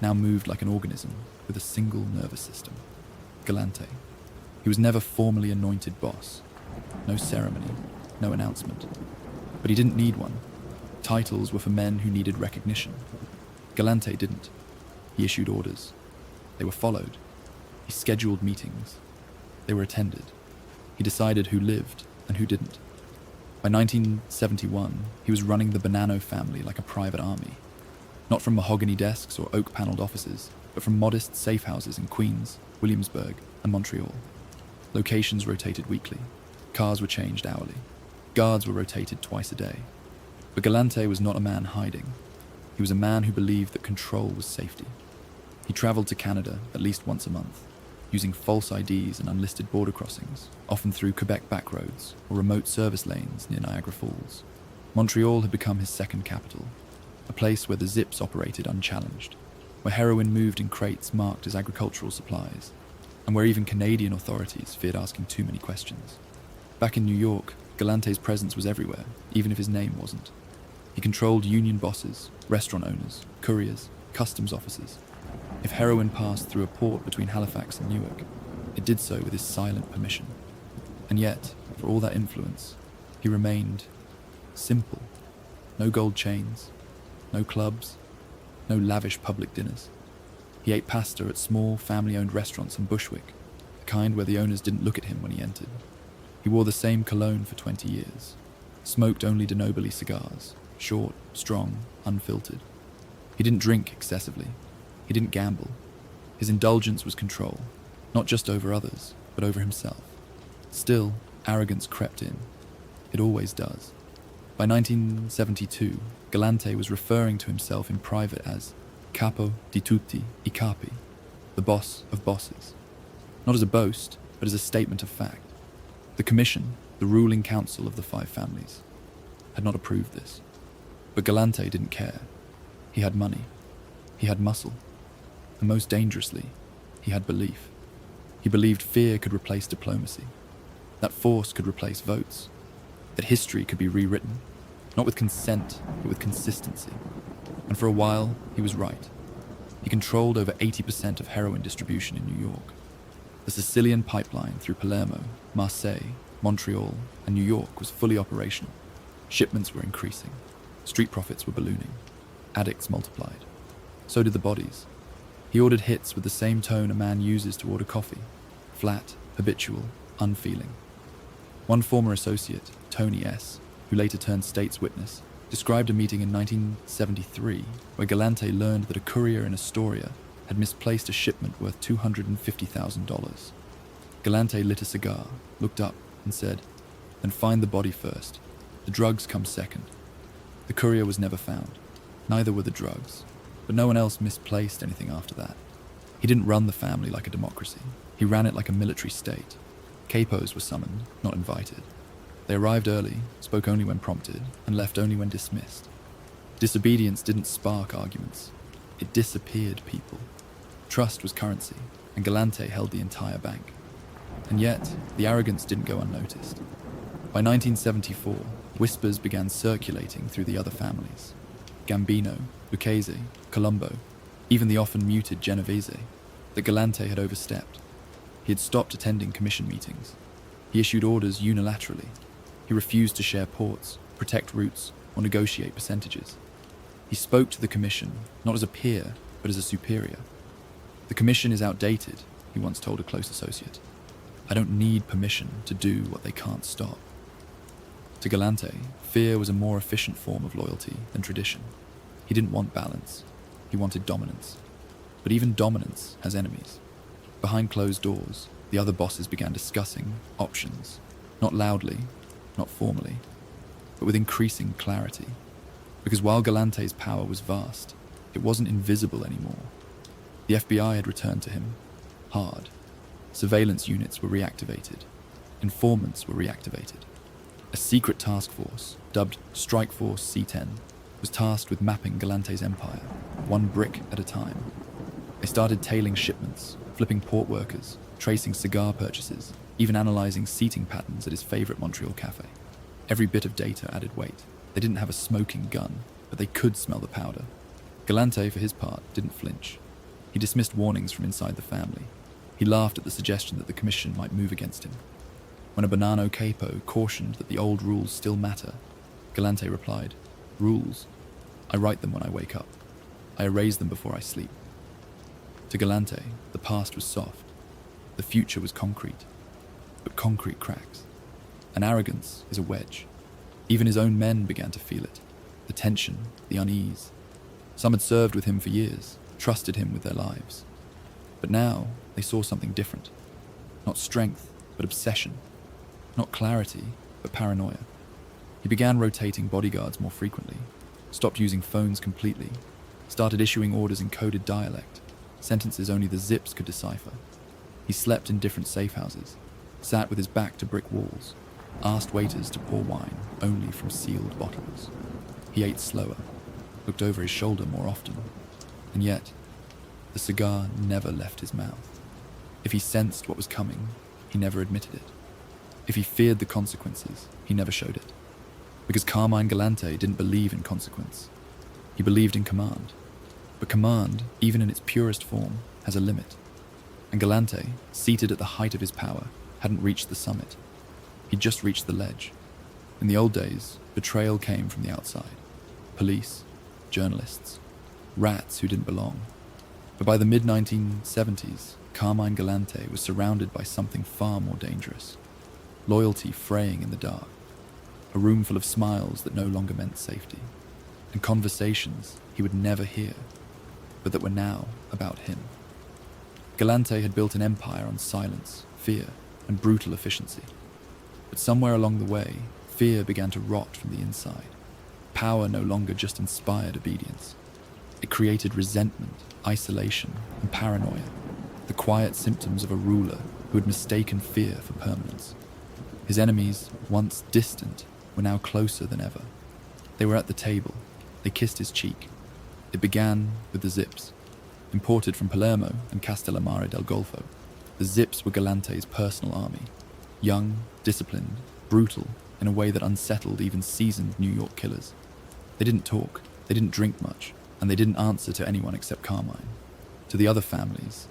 now moved like an organism with a single nervous system. Galante. He was never formally anointed boss. No ceremony, no announcement. But he didn't need one. Titles were for men who needed recognition. Galante didn't. He issued orders. They were followed. He scheduled meetings. They were attended. He decided who lived and who didn't. By 1971, he was running the Bonanno family like a private army. Not from mahogany desks or oak-paneled offices, but from modest safe houses in Queens, Williamsburg, and Montreal. Locations rotated weekly. Cars were changed hourly. Guards were rotated twice a day. But Galante was not a man hiding. He was a man who believed that control was safety. He traveled to Canada at least once a month, using false IDs and unlisted border crossings, often through Quebec backroads or remote service lanes near Niagara Falls. Montreal had become his second capital, a place where the Zips operated unchallenged, where heroin moved in crates marked as agricultural supplies, and where even Canadian authorities feared asking too many questions. Back in New York, Galante's presence was everywhere, even if his name wasn't. He controlled union bosses, restaurant owners, couriers, customs officers. If heroin passed through a port between Halifax and Newark, it did so with his silent permission. And yet, for all that influence, he remained simple. No gold chains, no clubs, no lavish public dinners. He ate pasta at small, family-owned restaurants in Bushwick, the kind where the owners didn't look at him when he entered. He wore the same cologne for 20 years, smoked only de Nobili cigars, short, strong, unfiltered. He didn't drink excessively. He didn't gamble. His indulgence was control, not just over others, but over himself. Still, arrogance crept in. It always does. By 1972, Galante was referring to himself in private as Capo di tutti I capi, the boss of bosses. Not as a boast, but as a statement of fact. The commission, the ruling council of the five families, had not approved this. But Galante didn't care. He had money. He had muscle. And most dangerously, he had belief. He believed fear could replace diplomacy, that force could replace votes, that history could be rewritten, not with consent, but with consistency. And for a while, he was right. He controlled over 80% of heroin distribution in New York. The Sicilian pipeline through Palermo, Marseille, Montreal, and New York was fully operational. Shipments were increasing. Street profits were ballooning. Addicts multiplied. So did the bodies. He ordered hits with the same tone a man uses to order coffee. Flat, habitual, unfeeling. One former associate, Tony S., who later turned state's witness, described a meeting in 1973 where Galante learned that a courier in Astoria had misplaced a shipment worth $250,000. Galante lit a cigar, looked up, and said, "Then find the body first. The drugs come second." The courier was never found. Neither were the drugs, but no one else misplaced anything after that. He didn't run the family like a democracy. He ran it like a military state. Capos were summoned, not invited. They arrived early, spoke only when prompted, and left only when dismissed. Disobedience didn't spark arguments. It disappeared people. Trust was currency, and Galante held the entire bank. And yet, the arrogance didn't go unnoticed. By 1974, whispers began circulating through the other families. Gambino, Lucchese, Colombo, even the often muted Genovese, that Galante had overstepped. He had stopped attending commission meetings. He issued orders unilaterally. He refused to share ports, protect routes, or negotiate percentages. He spoke to the commission, not as a peer, but as a superior. "The commission is outdated," he once told a close associate. "I don't need permission to do what they can't stop." To Galante, fear was a more efficient form of loyalty than tradition. He didn't want balance. He wanted dominance. But even dominance has enemies. Behind closed doors, the other bosses began discussing options, not loudly, not formally, but with increasing clarity. Because while Galante's power was vast, it wasn't invisible anymore. The FBI had returned to him, hard. Surveillance units were reactivated. Informants were reactivated. A secret task force, dubbed Strike Force C10, was tasked with mapping Galante's empire, one brick at a time. They started tailing shipments, flipping port workers, tracing cigar purchases, even analyzing seating patterns at his favorite Montreal cafe. Every bit of data added weight. They didn't have a smoking gun, but they could smell the powder. Galante, for his part, didn't flinch. He dismissed warnings from inside the family. He laughed at the suggestion that the commission might move against him. When a Bonanno capo cautioned that the old rules still matter, Galante replied, "Rules? I write them when I wake up. I erase them before I sleep." To Galante, the past was soft. The future was concrete. But concrete cracks. And arrogance is a wedge. Even his own men began to feel it. The tension, the unease. Some had served with him for years, trusted him with their lives. But now they saw something different. Not strength, but obsession. Not clarity, but paranoia. He began rotating bodyguards more frequently, stopped using phones completely, started issuing orders in coded dialect, sentences only the Zips could decipher. He slept in different safe houses, sat with his back to brick walls, asked waiters to pour wine only from sealed bottles. He ate slower, looked over his shoulder more often, and yet the cigar never left his mouth. If he sensed what was coming, he never admitted it. If he feared the consequences, he never showed it. Because Carmine Galante didn't believe in consequence. He believed in command. But command, even in its purest form, has a limit. And Galante, seated at the height of his power, hadn't reached the summit. He'd just reached the ledge. In the old days, betrayal came from the outside. Police, journalists, rats who didn't belong. But by the mid-1970s, Carmine Galante was surrounded by something far more dangerous. Loyalty fraying in the dark. A room full of smiles that no longer meant safety. And conversations he would never hear, but that were now about him. Galante had built an empire on silence, fear, and brutal efficiency. But somewhere along the way, fear began to rot from the inside. Power no longer just inspired obedience. It created resentment, isolation, and paranoia, the quiet symptoms of a ruler who had mistaken fear for permanence. His enemies, once distant, were now closer than ever. They were at the table. They kissed his cheek. It began with the Zips. Imported from Palermo and Castellammare del Golfo, the Zips were Galante's personal army. Young, disciplined, brutal, in a way that unsettled even seasoned New York killers. They didn't talk, they didn't drink much, and they didn't answer to anyone except Carmine. To the other families,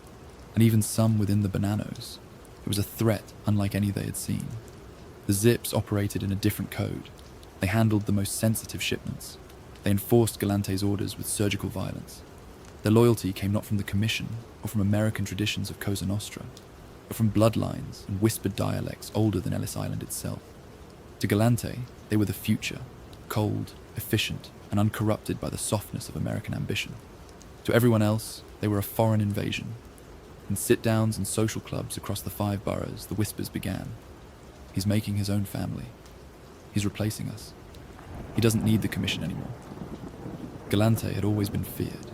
and even some within the Bananos, it was a threat unlike any they had seen. The Zips operated in a different code. They handled the most sensitive shipments. They enforced Galante's orders with surgical violence. Their loyalty came not from the Commission or from American traditions of Cosa Nostra, but from bloodlines and whispered dialects older than Ellis Island itself. To Galante, they were the future, cold, efficient, and uncorrupted by the softness of American ambition. To everyone else, they were a foreign invasion. In sit-downs and social clubs across the 5 boroughs, the whispers began. He's making his own family. He's replacing us. He doesn't need the Commission anymore. Galante had always been feared.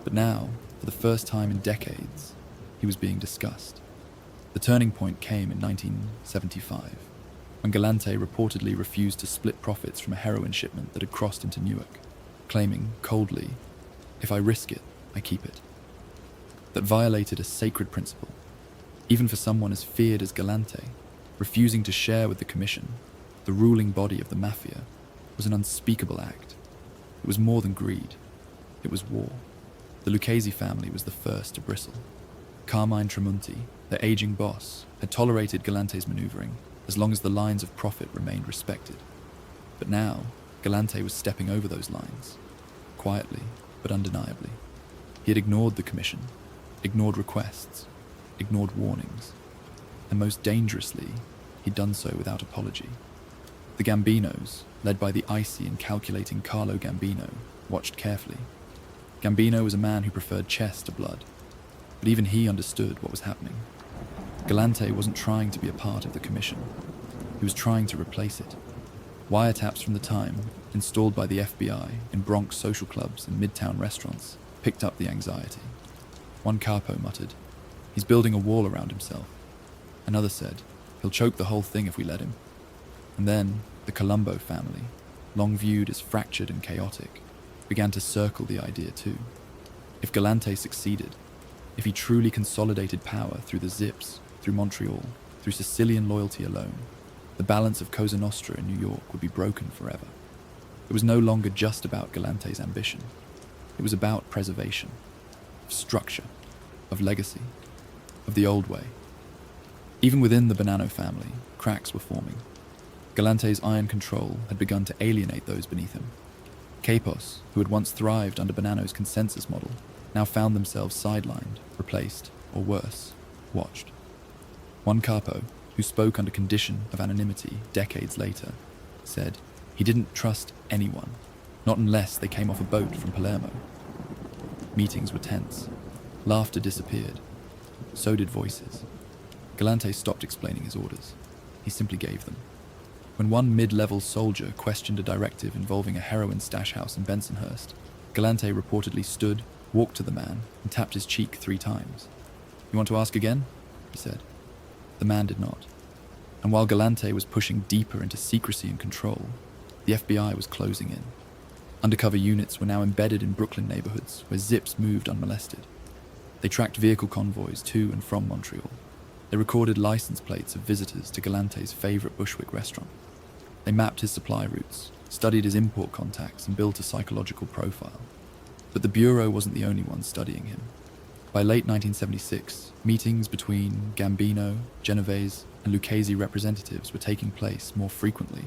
But now, for the first time in decades, he was being discussed. The turning point came in 1975, when Galante reportedly refused to split profits from a heroin shipment that had crossed into Newark, claiming, coldly, "If I risk it, I keep it." That violated a sacred principle. Even for someone as feared as Galante, refusing to share with the Commission, the ruling body of the Mafia, was an unspeakable act. It was more than greed. It was war. The Lucchese family was the first to bristle. Carmine Tramunti, their aging boss, had tolerated Galante's maneuvering as long as the lines of profit remained respected. But now, Galante was stepping over those lines, quietly but undeniably. He had ignored the Commission, ignored requests, ignored warnings, and most dangerously, he'd done so without apology. The Gambinos, led by the icy and calculating Carlo Gambino, watched carefully. Gambino was a man who preferred chess to blood, but even he understood what was happening. Galante wasn't trying to be a part of the Commission. He was trying to replace it. Wiretaps from the time, installed by the FBI in Bronx social clubs and midtown restaurants, picked up the anxiety. One capo muttered, "He's building a wall around himself." Another said, "He'll choke the whole thing if we let him." And then the Colombo family, long viewed as fractured and chaotic, began to circle the idea too. If Galante succeeded, if he truly consolidated power through the Zips, through Montreal, through Sicilian loyalty alone, the balance of Cosa Nostra in New York would be broken forever. It was no longer just about Galante's ambition. It was about preservation, of structure, of legacy, of the old way. Even within the Bonanno family, cracks were forming. Galante's iron control had begun to alienate those beneath him. Capos, who had once thrived under Bonanno's consensus model, now found themselves sidelined, replaced, or worse, watched. One capo, who spoke under condition of anonymity decades later, said he didn't trust anyone, not unless they came off a boat from Palermo. Meetings were tense. Laughter disappeared. So did voices. Galante stopped explaining his orders. He simply gave them. When one mid-level soldier questioned a directive involving a heroin stash house in Bensonhurst, Galante reportedly stood, walked to the man, and tapped his cheek 3 times. "You want to ask again?" he said. The man did not. And while Galante was pushing deeper into secrecy and control, The FBI was closing in. Undercover units were now embedded in Brooklyn neighborhoods where Zips moved unmolested. They tracked vehicle convoys to and from Montreal. They recorded license plates of visitors to Galante's favorite Bushwick restaurant. They mapped his supply routes, studied his import contacts, and built a psychological profile. But the Bureau wasn't the only one studying him. By late 1976, meetings between Gambino, Genovese, and Lucchese representatives were taking place more frequently,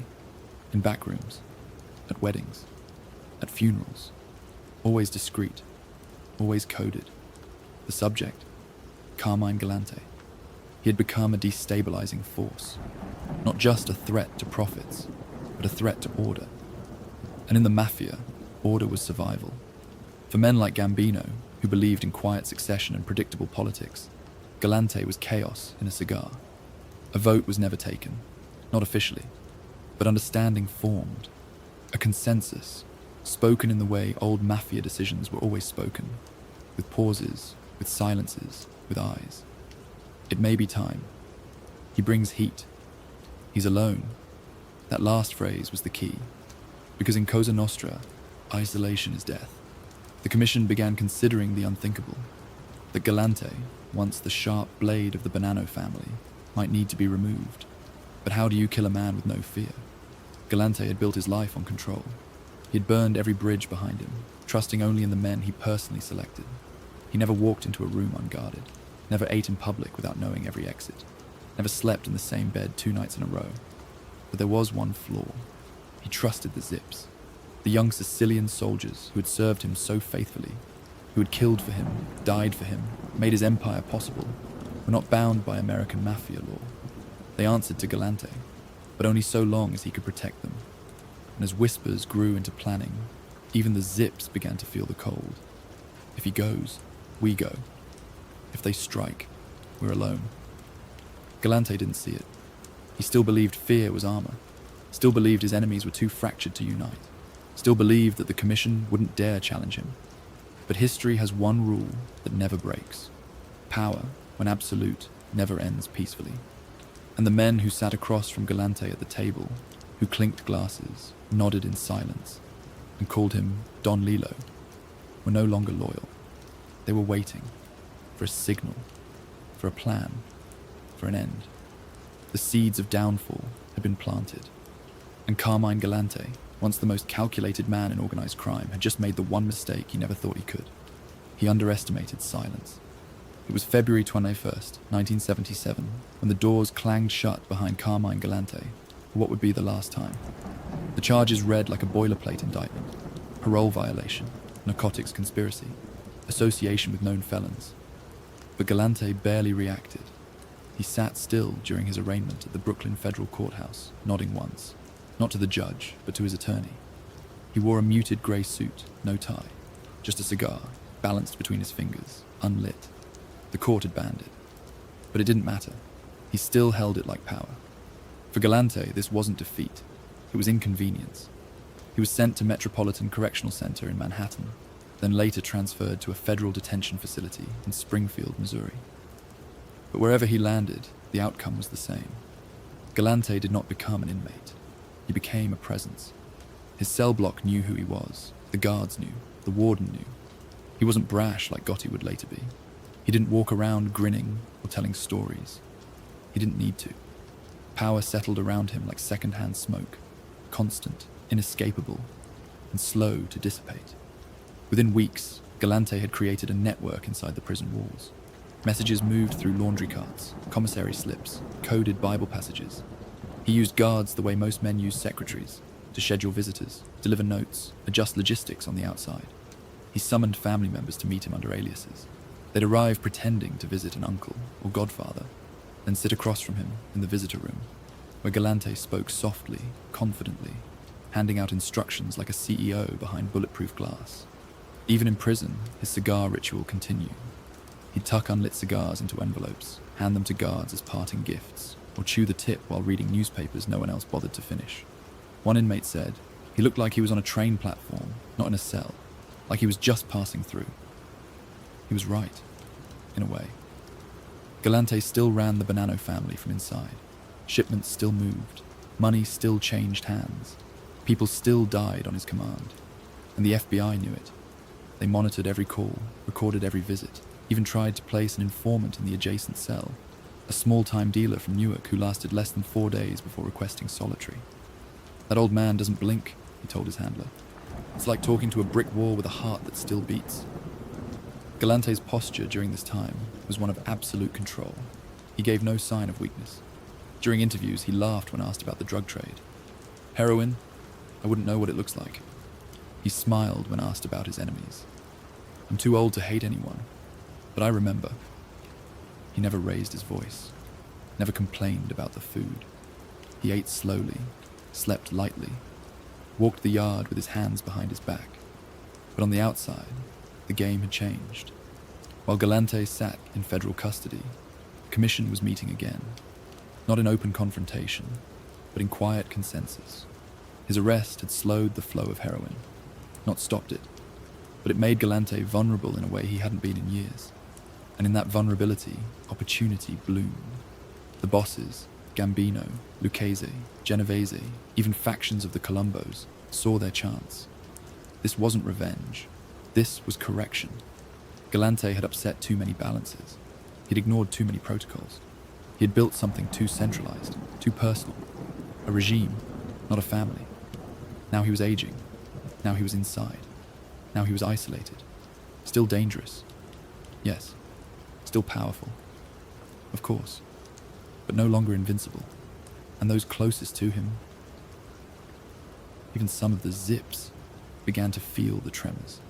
in back rooms, at weddings, at funerals, always discreet, always coded. The subject, Carmine Galante. He had become a destabilizing force, not just a threat to profits, but a threat to order. And in the mafia, order was survival. For men like Gambino, who believed in quiet succession and predictable politics, Galante was chaos in a cigar. A vote was never taken, not officially, but understanding formed, a consensus, spoken in the way old mafia decisions were always spoken, with pauses, with silences, with eyes. It may be time. He brings heat. He's alone. That last phrase was the key, because in Cosa Nostra, isolation is death. The commission began considering the unthinkable, that Galante, once the sharp blade of the Bonanno family, might need to be removed. But how do you kill a man with no fear? Galante had built his life on control. He had burned every bridge behind him, trusting only in the men he personally selected. He never walked into a room unguarded, never ate in public without knowing every exit, never slept in the same bed 2 nights in a row. But there was one flaw. He trusted the Zips, the young Sicilian soldiers who had served him so faithfully, who had killed for him, died for him, made his empire possible, were not bound by American mafia law. They answered to Galante, but only so long as he could protect them. And as whispers grew into planning, even the Zips began to feel the cold. If he goes, we go. If they strike, we're alone. Galante didn't see it. He still believed fear was armor, still believed his enemies were too fractured to unite, still believed that the commission wouldn't dare challenge him. But history has one rule that never breaks. Power, when absolute, never ends peacefully. And the men who sat across from Galante at the table, who clinked glasses, nodded in silence, and called him Don Lilo, were no longer loyal. They were waiting for a signal, for a plan, for an end. The seeds of downfall had been planted. And Carmine Galante, once the most calculated man in organized crime, had just made the one mistake he never thought he could. He underestimated silence. It was February 21st, 1977, when the doors clanged shut behind Carmine Galante for what would be the last time. The charges read like a boilerplate indictment: parole violation, narcotics conspiracy, association with known felons. But Galante barely reacted. He sat still during his arraignment at the Brooklyn Federal Courthouse, nodding once, not to the judge, but to his attorney. He wore a muted grey suit, no tie, just a cigar, balanced between his fingers, unlit. The court had banned it. But it didn't matter. He still held it like power. For Galante, this wasn't defeat. It was inconvenience. He was sent to Metropolitan Correctional Center in Manhattan, then later transferred to a federal detention facility in Springfield, Missouri. But wherever he landed, the outcome was the same. Galante did not become an inmate. He became a presence. His cell block knew who he was. The guards knew. The warden knew. He wasn't brash like Gotti would later be. He didn't walk around grinning or telling stories. He didn't need to. Power settled around him like second-hand smoke, constant, inescapable, and slow to dissipate. Within weeks, Galante had created a network inside the prison walls. Messages moved through laundry carts, commissary slips, coded Bible passages. He used guards the way most men use secretaries, to schedule visitors, deliver notes, adjust logistics on the outside. He summoned family members to meet him under aliases. They'd arrive pretending to visit an uncle or godfather, then sit across from him in the visitor room, where Galante spoke softly, confidently, handing out instructions like a CEO behind bulletproof glass. Even in prison, his cigar ritual continued. He'd tuck unlit cigars into envelopes, hand them to guards as parting gifts, or chew the tip while reading newspapers no one else bothered to finish. One inmate said, he looked like he was on a train platform, not in a cell, like he was just passing through. He was right, in a way. Galante still ran the Bonanno family from inside. Shipments still moved. Money still changed hands. People still died on his command, and the FBI knew it. They monitored every call, recorded every visit, even tried to place an informant in the adjacent cell, a small-time dealer from Newark who lasted less than 4 days before requesting solitary. "That old man doesn't blink," he told his handler. "It's like talking to a brick wall with a heart that still beats." Galante's posture during this time was one of absolute control. He gave no sign of weakness. During interviews, he laughed when asked about the drug trade. "Heroin? I wouldn't know what it looks like." He smiled when asked about his enemies. "I'm too old to hate anyone, but I remember." He never raised his voice, never complained about the food. He ate slowly, slept lightly, walked the yard with his hands behind his back. But on the outside, the game had changed. While Galante sat in federal custody, the commission was meeting again, not in open confrontation, but in quiet consensus. His arrest had slowed the flow of heroin, not stopped it, but it made Galante vulnerable in a way he hadn't been in years. And in that vulnerability, opportunity bloomed. The bosses, Gambino, Lucchese, Genovese, even factions of the Colombos, saw their chance. This wasn't revenge. This was correction. Galante had upset too many balances. He'd ignored too many protocols. He had built something too centralized, too personal. A regime, not a family. Now he was aging. Now he was inside. Now he was isolated. Still dangerous. Yes. Still powerful. Of course. But no longer invincible. And those closest to him, even some of the zips, began to feel the tremors.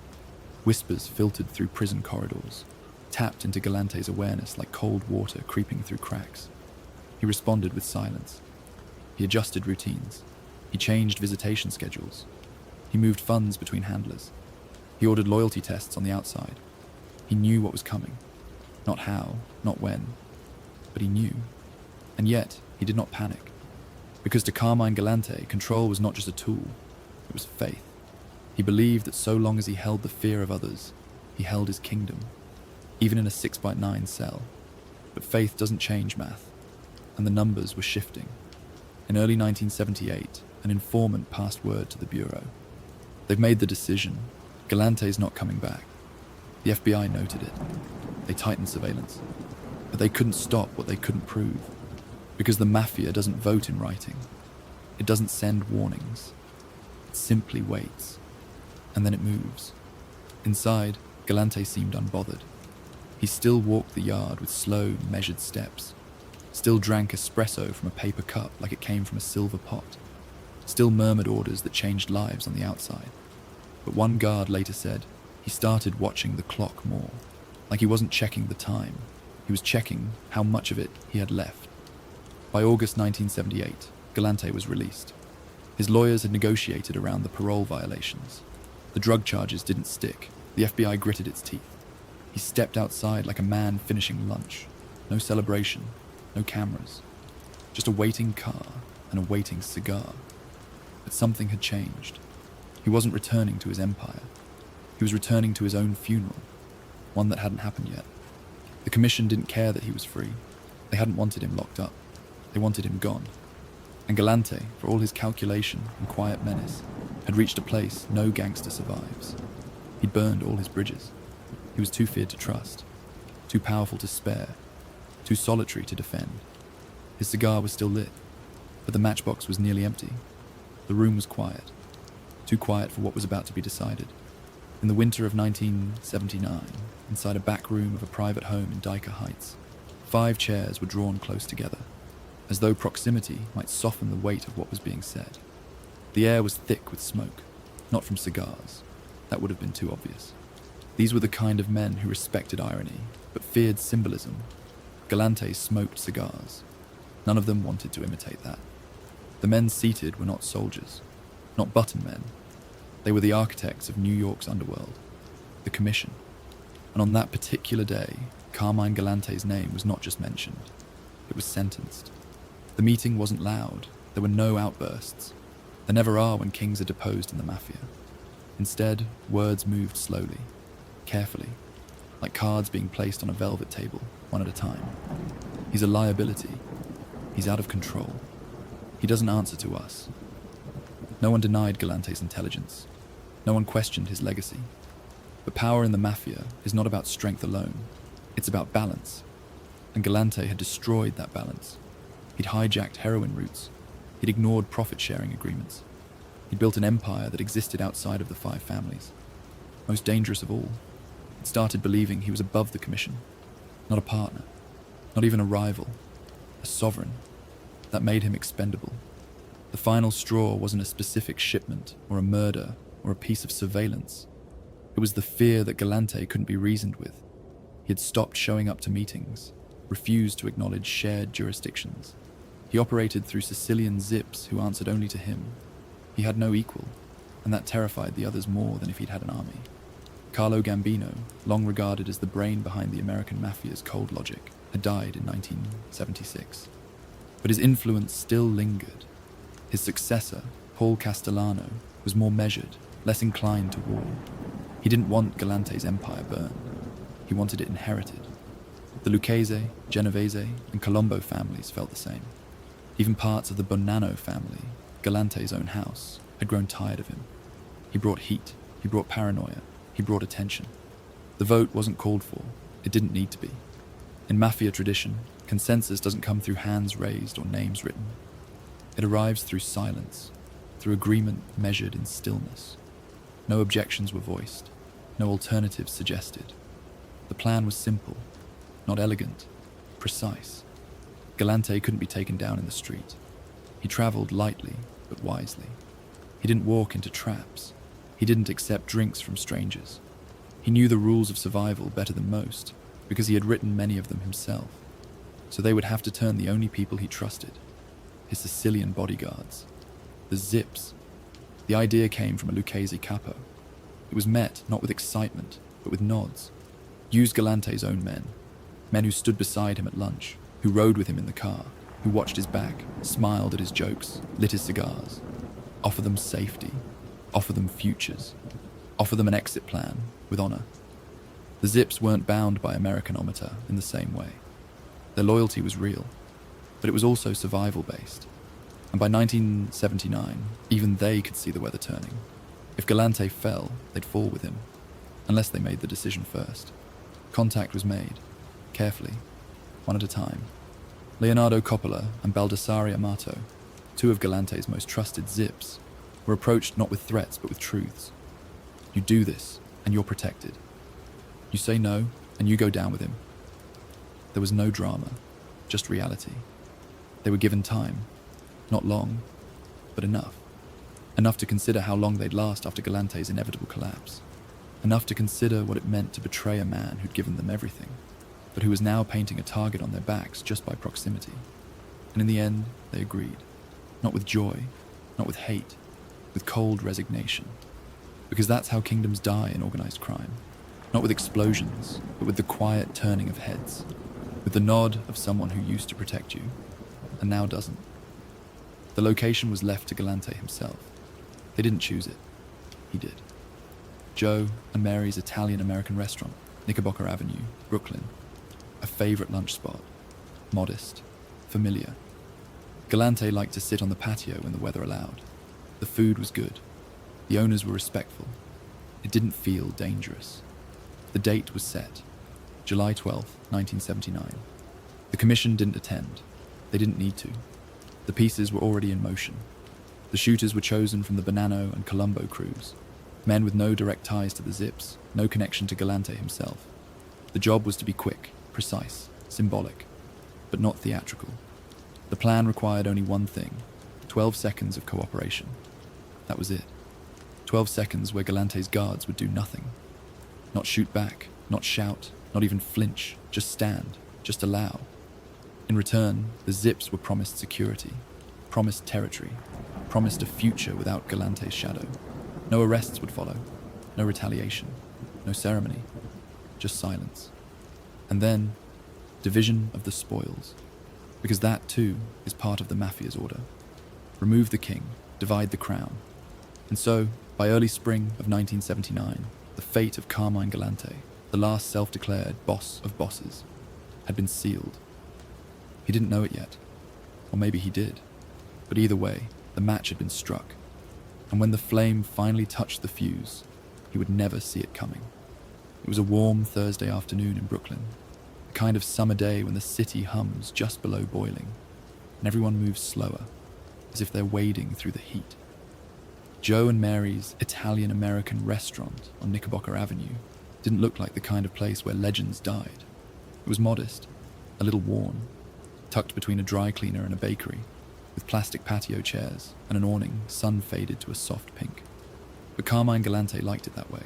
Whispers filtered through prison corridors, tapped into Galante's awareness like cold water creeping through cracks. He responded with silence. He adjusted routines. He changed visitation schedules. He moved funds between handlers. He ordered loyalty tests on the outside. He knew what was coming. Not how, not when, but he knew. And yet, he did not panic. Because to Carmine Galante, control was not just a tool, it was faith. He believed that so long as he held the fear of others, he held his kingdom, even in a 6x9 cell. But faith doesn't change math, and the numbers were shifting. In early 1978, an informant passed word to the Bureau. "They've made the decision. Galante's not coming back." The FBI noted it. They tightened surveillance. But they couldn't stop what they couldn't prove. Because the mafia doesn't vote in writing. It doesn't send warnings. It simply waits. And then it moves. Inside, Galante seemed unbothered. He still walked the yard with slow, measured steps. Still drank espresso from a paper cup like it came from a silver pot. Still murmured orders that changed lives on the outside. But one guard later said he started watching the clock more. Like he wasn't checking the time. He was checking how much of it he had left. By August 1978, Galante was released. His lawyers had negotiated around the parole violations. The drug charges didn't stick. The FBI gritted its teeth. He stepped outside like a man finishing lunch. No celebration, no cameras. Just a waiting car and a waiting cigar. But something had changed. He wasn't returning to his empire. He was returning to his own funeral, one that hadn't happened yet. The commission didn't care that he was free. They hadn't wanted him locked up. They wanted him gone. And Galante, for all his calculation and quiet menace, had reached a place no gangster survives. He'd burned all his bridges. He was too feared to trust, too powerful to spare, too solitary to defend. His cigar was still lit, but the matchbox was nearly empty. The room was quiet, too quiet for what was about to be decided. In the winter of 1979, inside a back room of a private home in Dyker Heights, 5 chairs were drawn close together, as though proximity might soften the weight of what was being said. The air was thick with smoke, not from cigars. That would have been too obvious. These were the kind of men who respected irony, but feared symbolism. Galante smoked cigars. None of them wanted to imitate that. The men seated were not soldiers, not button men. They were the architects of New York's underworld, the Commission. And on that particular day, Carmine Galante's name was not just mentioned, it was sentenced. The meeting wasn't loud, there were no outbursts. There never are when kings are deposed in the mafia. Instead, words moved slowly, carefully, like cards being placed on a velvet table, one at a time. He's a liability. He's out of control. He doesn't answer to us. No one denied Galante's intelligence. No one questioned his legacy. But power in the mafia is not about strength alone. It's about balance. And Galante had destroyed that balance. He'd hijacked heroin routes. He'd ignored profit-sharing agreements. He'd built an empire that existed outside of the five families. Most dangerous of all, he'd started believing he was above the commission. Not a partner. Not even a rival. A sovereign. That made him expendable. The final straw wasn't a specific shipment or a murder or a piece of surveillance. It was the fear that Galante couldn't be reasoned with. He had stopped showing up to meetings, refused to acknowledge shared jurisdictions. He operated through Sicilian zips who answered only to him. He had no equal, and that terrified the others more than if he'd had an army. Carlo Gambino, long regarded as the brain behind the American mafia's cold logic, had died in 1976. But his influence still lingered. His successor, Paul Castellano, was more measured, less inclined to war. He didn't want Galante's empire burned. He wanted it inherited. The Lucchese, Genovese, and Colombo families felt the same. Even parts of the Bonanno family, Galante's own house, had grown tired of him. He brought heat, he brought paranoia, he brought attention. The vote wasn't called for. It didn't need to be. In mafia tradition, consensus doesn't come through hands raised or names written. It arrives through silence, through agreement measured in stillness. No objections were voiced, no alternatives suggested. The plan was simple, not elegant, precise. Galante couldn't be taken down in the street. He traveled lightly, but wisely. He didn't walk into traps. He didn't accept drinks from strangers. He knew the rules of survival better than most, because he had written many of them himself. So they would have to turn the only people he trusted, his Sicilian bodyguards, the Zips. The idea came from a Lucchese capo. It was met not with excitement, but with nods. Use Galante's own men who stood beside him at lunch, who rode with him in the car, who watched his back, smiled at his jokes, lit his cigars. Offer them safety, offer them futures, offer them an exit plan with honor. The Zips weren't bound by Americanometer in the same way. Their loyalty was real, but it was also survival-based. And by 1979, even they could see the weather turning. If Galante fell, they'd fall with him, unless they made the decision first. Contact was made, carefully, one at a time. Leonardo Coppola and Baldassare Amato, two of Galante's most trusted Zips, were approached not with threats but with truths. You do this, and you're protected. You say no, and you go down with him. There was no drama, just reality. They were given time, not long, but enough. Enough to consider how long they'd last after Galante's inevitable collapse. Enough to consider what it meant to betray a man who'd given them everything, but who was now painting a target on their backs just by proximity. And in the end, they agreed. Not with joy, not with hate, with cold resignation. Because that's how kingdoms die in organized crime. Not with explosions, but with the quiet turning of heads. With the nod of someone who used to protect you, and now doesn't. The location was left to Galante himself. They didn't choose it. He did. Joe and Mary's Italian-American restaurant, Knickerbocker Avenue, Brooklyn. A favorite lunch spot. Modest. Familiar. Galante liked to sit on the patio when the weather allowed. The food was good. The owners were respectful. It didn't feel dangerous. The date was set. July 12th, 1979. The commission didn't attend. They didn't need to. The pieces were already in motion. The shooters were chosen from the Bonanno and Colombo crews. Men with no direct ties to the Zips, no connection to Galante himself. The job was to be quick, precise, symbolic, but not theatrical. The plan required only one thing, 12 seconds of cooperation. That was it. 12 seconds where Galante's guards would do nothing. Not shoot back, not shout, not even flinch, just stand, just allow. In return, the Zips were promised security, promised territory, promised a future without Galante's shadow. No arrests would follow, no retaliation, no ceremony, just silence. And then, division of the spoils, because that too is part of the mafia's order. Remove the king, divide the crown. And so, by early spring of 1979, the fate of Carmine Galante, the last self-declared boss of bosses, had been sealed. He didn't know it yet, or maybe he did, but either way, the match had been struck. and when the flame finally touched the fuse, he would never see it coming. It was a warm Thursday afternoon in Brooklyn, the kind of summer day when the city hums just below boiling, and everyone moves slower, as if they're wading through the heat. Joe and Mary's Italian-American restaurant on Knickerbocker Avenue didn't look like the kind of place where legends died. It was modest, a little worn, tucked between a dry cleaner and a bakery, with plastic patio chairs and an awning sun-faded to a soft pink. But Carmine Galante liked it that way.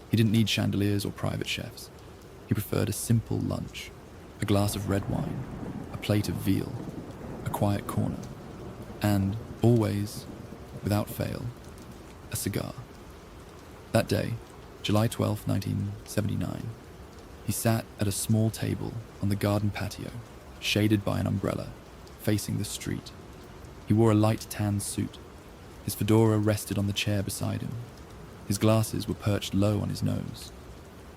He didn't need chandeliers or private chefs. He preferred a simple lunch, a glass of red wine, a plate of veal, a quiet corner, and, always, without fail, a cigar. That day, July 12, 1979, he sat at a small table on the garden patio, shaded by an umbrella, facing the street. He wore a light tan suit. His fedora rested on the chair beside him. His glasses were perched low on his nose,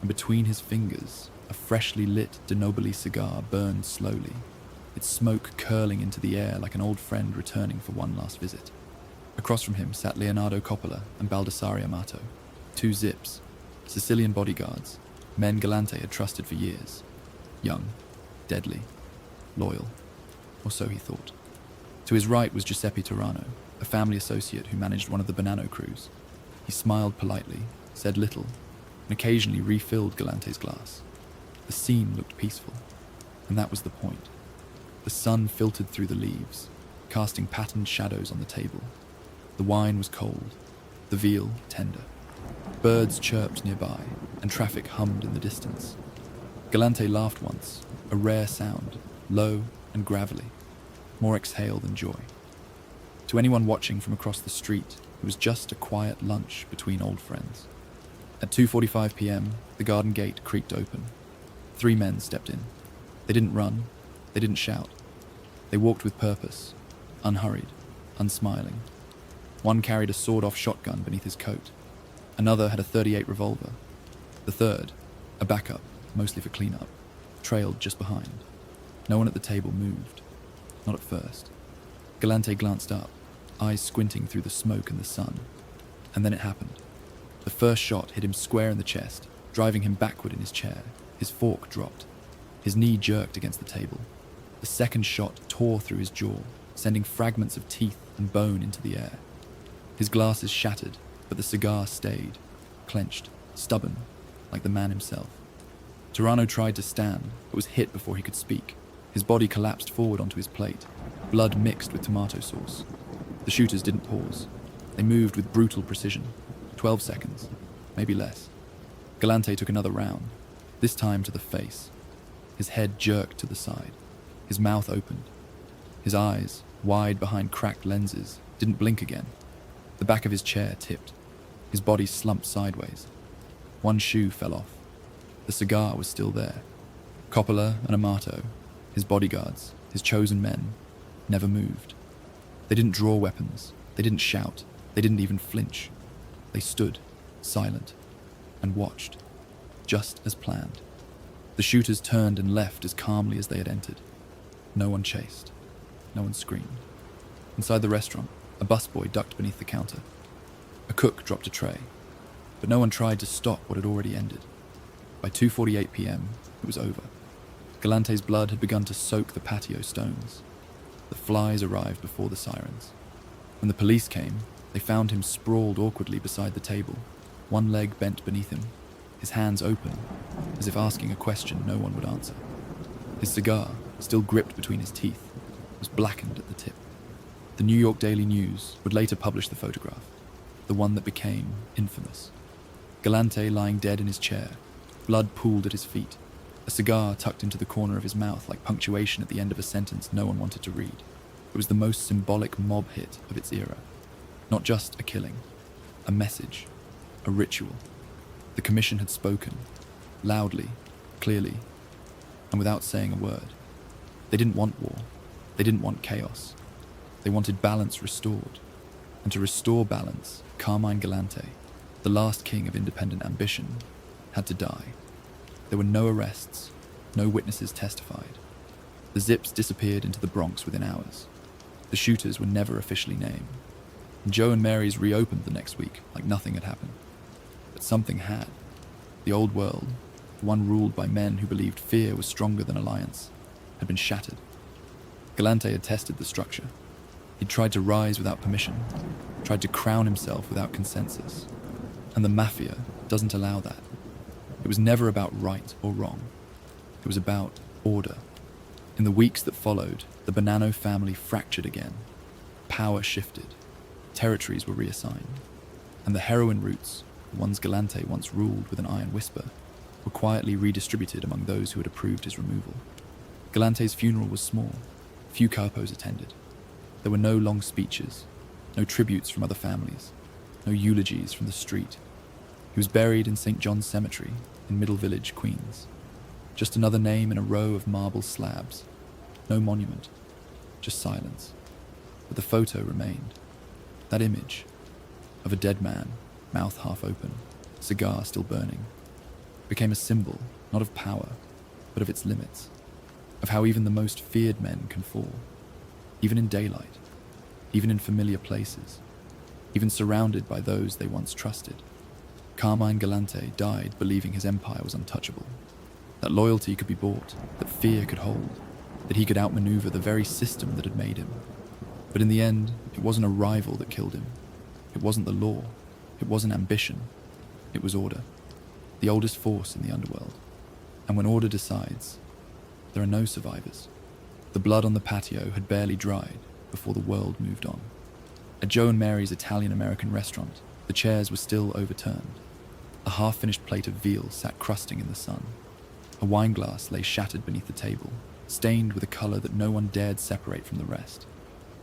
and between his fingers, a freshly lit De Nobili cigar burned slowly, its smoke curling into the air like an old friend returning for one last visit. Across from him sat Leonardo Coppola and Baldassare Amato, two Zips, Sicilian bodyguards, men Galante had trusted for years. Young, deadly, loyal, or so he thought. To his right was Giuseppe Turano, a family associate who managed one of the Bonanno crews. He smiled politely, said little, and occasionally refilled Galante's glass. The scene looked peaceful, and that was the point. The sun filtered through the leaves, casting patterned shadows on the table. The wine was cold, the veal tender. Birds chirped nearby, and traffic hummed in the distance. Galante laughed once, a rare sound, low and gravelly, more exhale than joy. To anyone watching from across the street, it was just a quiet lunch between old friends. At 2:45 p.m., the garden gate creaked open. 3 men stepped in. They didn't run, they didn't shout. They walked with purpose, unhurried, unsmiling. One carried a sawed-off shotgun beneath his coat. Another had a .38 revolver. The third, a backup, mostly for cleanup, trailed just behind. No one at the table moved. Not at first. Galante glanced up, eyes squinting through the smoke and the sun. And then it happened. The first shot hit him square in the chest, driving him backward in his chair. His fork dropped. His knee jerked against the table. The second shot tore through his jaw, sending fragments of teeth and bone into the air. His glasses shattered, but the cigar stayed, clenched, stubborn, like the man himself. Turano tried to stand, but was hit before he could speak. His body collapsed forward onto his plate, blood mixed with tomato sauce. The shooters didn't pause. They moved with brutal precision. 12 seconds, maybe less. Galante took another round, this time to the face. His head jerked to the side. His mouth opened. His eyes, wide behind cracked lenses, didn't blink again. The back of his chair tipped. His body slumped sideways. One shoe fell off. The cigar was still there. Coppola and Amato, his bodyguards, his chosen men, never moved. They didn't draw weapons. They didn't shout. They didn't even flinch. They stood, silent, and watched, just as planned. The shooters turned and left as calmly as they had entered. No one chased. No one screamed. Inside the restaurant, a busboy ducked beneath the counter. A cook dropped a tray, but no one tried to stop what had already ended. By 2:48 p.m., it was over. Galante's blood had begun to soak the patio stones. The flies arrived before the sirens. When the police came, they found him sprawled awkwardly beside the table, one leg bent beneath him, his hands open, as if asking a question no one would answer. His cigar, still gripped between his teeth, was blackened at the tip. The New York Daily News would later publish the photograph, the one that became infamous. Galante lying dead in his chair, blood pooled at his feet, a cigar tucked into the corner of his mouth like punctuation at the end of a sentence no one wanted to read. It was the most symbolic mob hit of its era. Not just a killing, a message, a ritual. The commission had spoken, loudly, clearly, and without saying a word. They didn't want war. They didn't want chaos. They wanted balance restored. And to restore balance, Carmine Galante, the last king of independent ambition, had to die. There were no arrests, no witnesses testified. The Zips disappeared into the Bronx within hours. The shooters were never officially named. and Joe and Mary's reopened the next week like nothing had happened. But something had. The old world, the one ruled by men who believed fear was stronger than alliance, had been shattered. Galante had tested the structure. He'd tried to rise without permission, tried to crown himself without consensus. And the mafia doesn't allow that. It was never about right or wrong. It was about order. In the weeks that followed, the Bonanno family fractured again. Power shifted. Territories were reassigned. And the heroin routes, the ones Galante once ruled with an iron whisper, were quietly redistributed among those who had approved his removal. Galante's funeral was small. Few capos attended. There were no long speeches, no tributes from other families, no eulogies from the street. He was buried in St. John's Cemetery in Middle Village, Queens. Just another name in a row of marble slabs. No monument, just silence. But the photo remained. That image of a dead man, mouth half open, cigar still burning, became a symbol not of power, but of its limits, of how even the most feared men can fall, even in daylight, even in familiar places, even surrounded by those they once trusted. Carmine Galante died believing his empire was untouchable, that loyalty could be bought, that fear could hold, that he could outmaneuver the very system that had made him. But in the end, it wasn't a rival that killed him. It wasn't the law. It wasn't ambition. It was order, the oldest force in the underworld. And when order decides, there are no survivors. The blood on the patio had barely dried before the world moved on. At Joe and Mary's Italian-American restaurant, the chairs were still overturned. A half-finished plate of veal sat crusting in the sun. A wine glass lay shattered beneath the table, stained with a color that no one dared separate from the rest.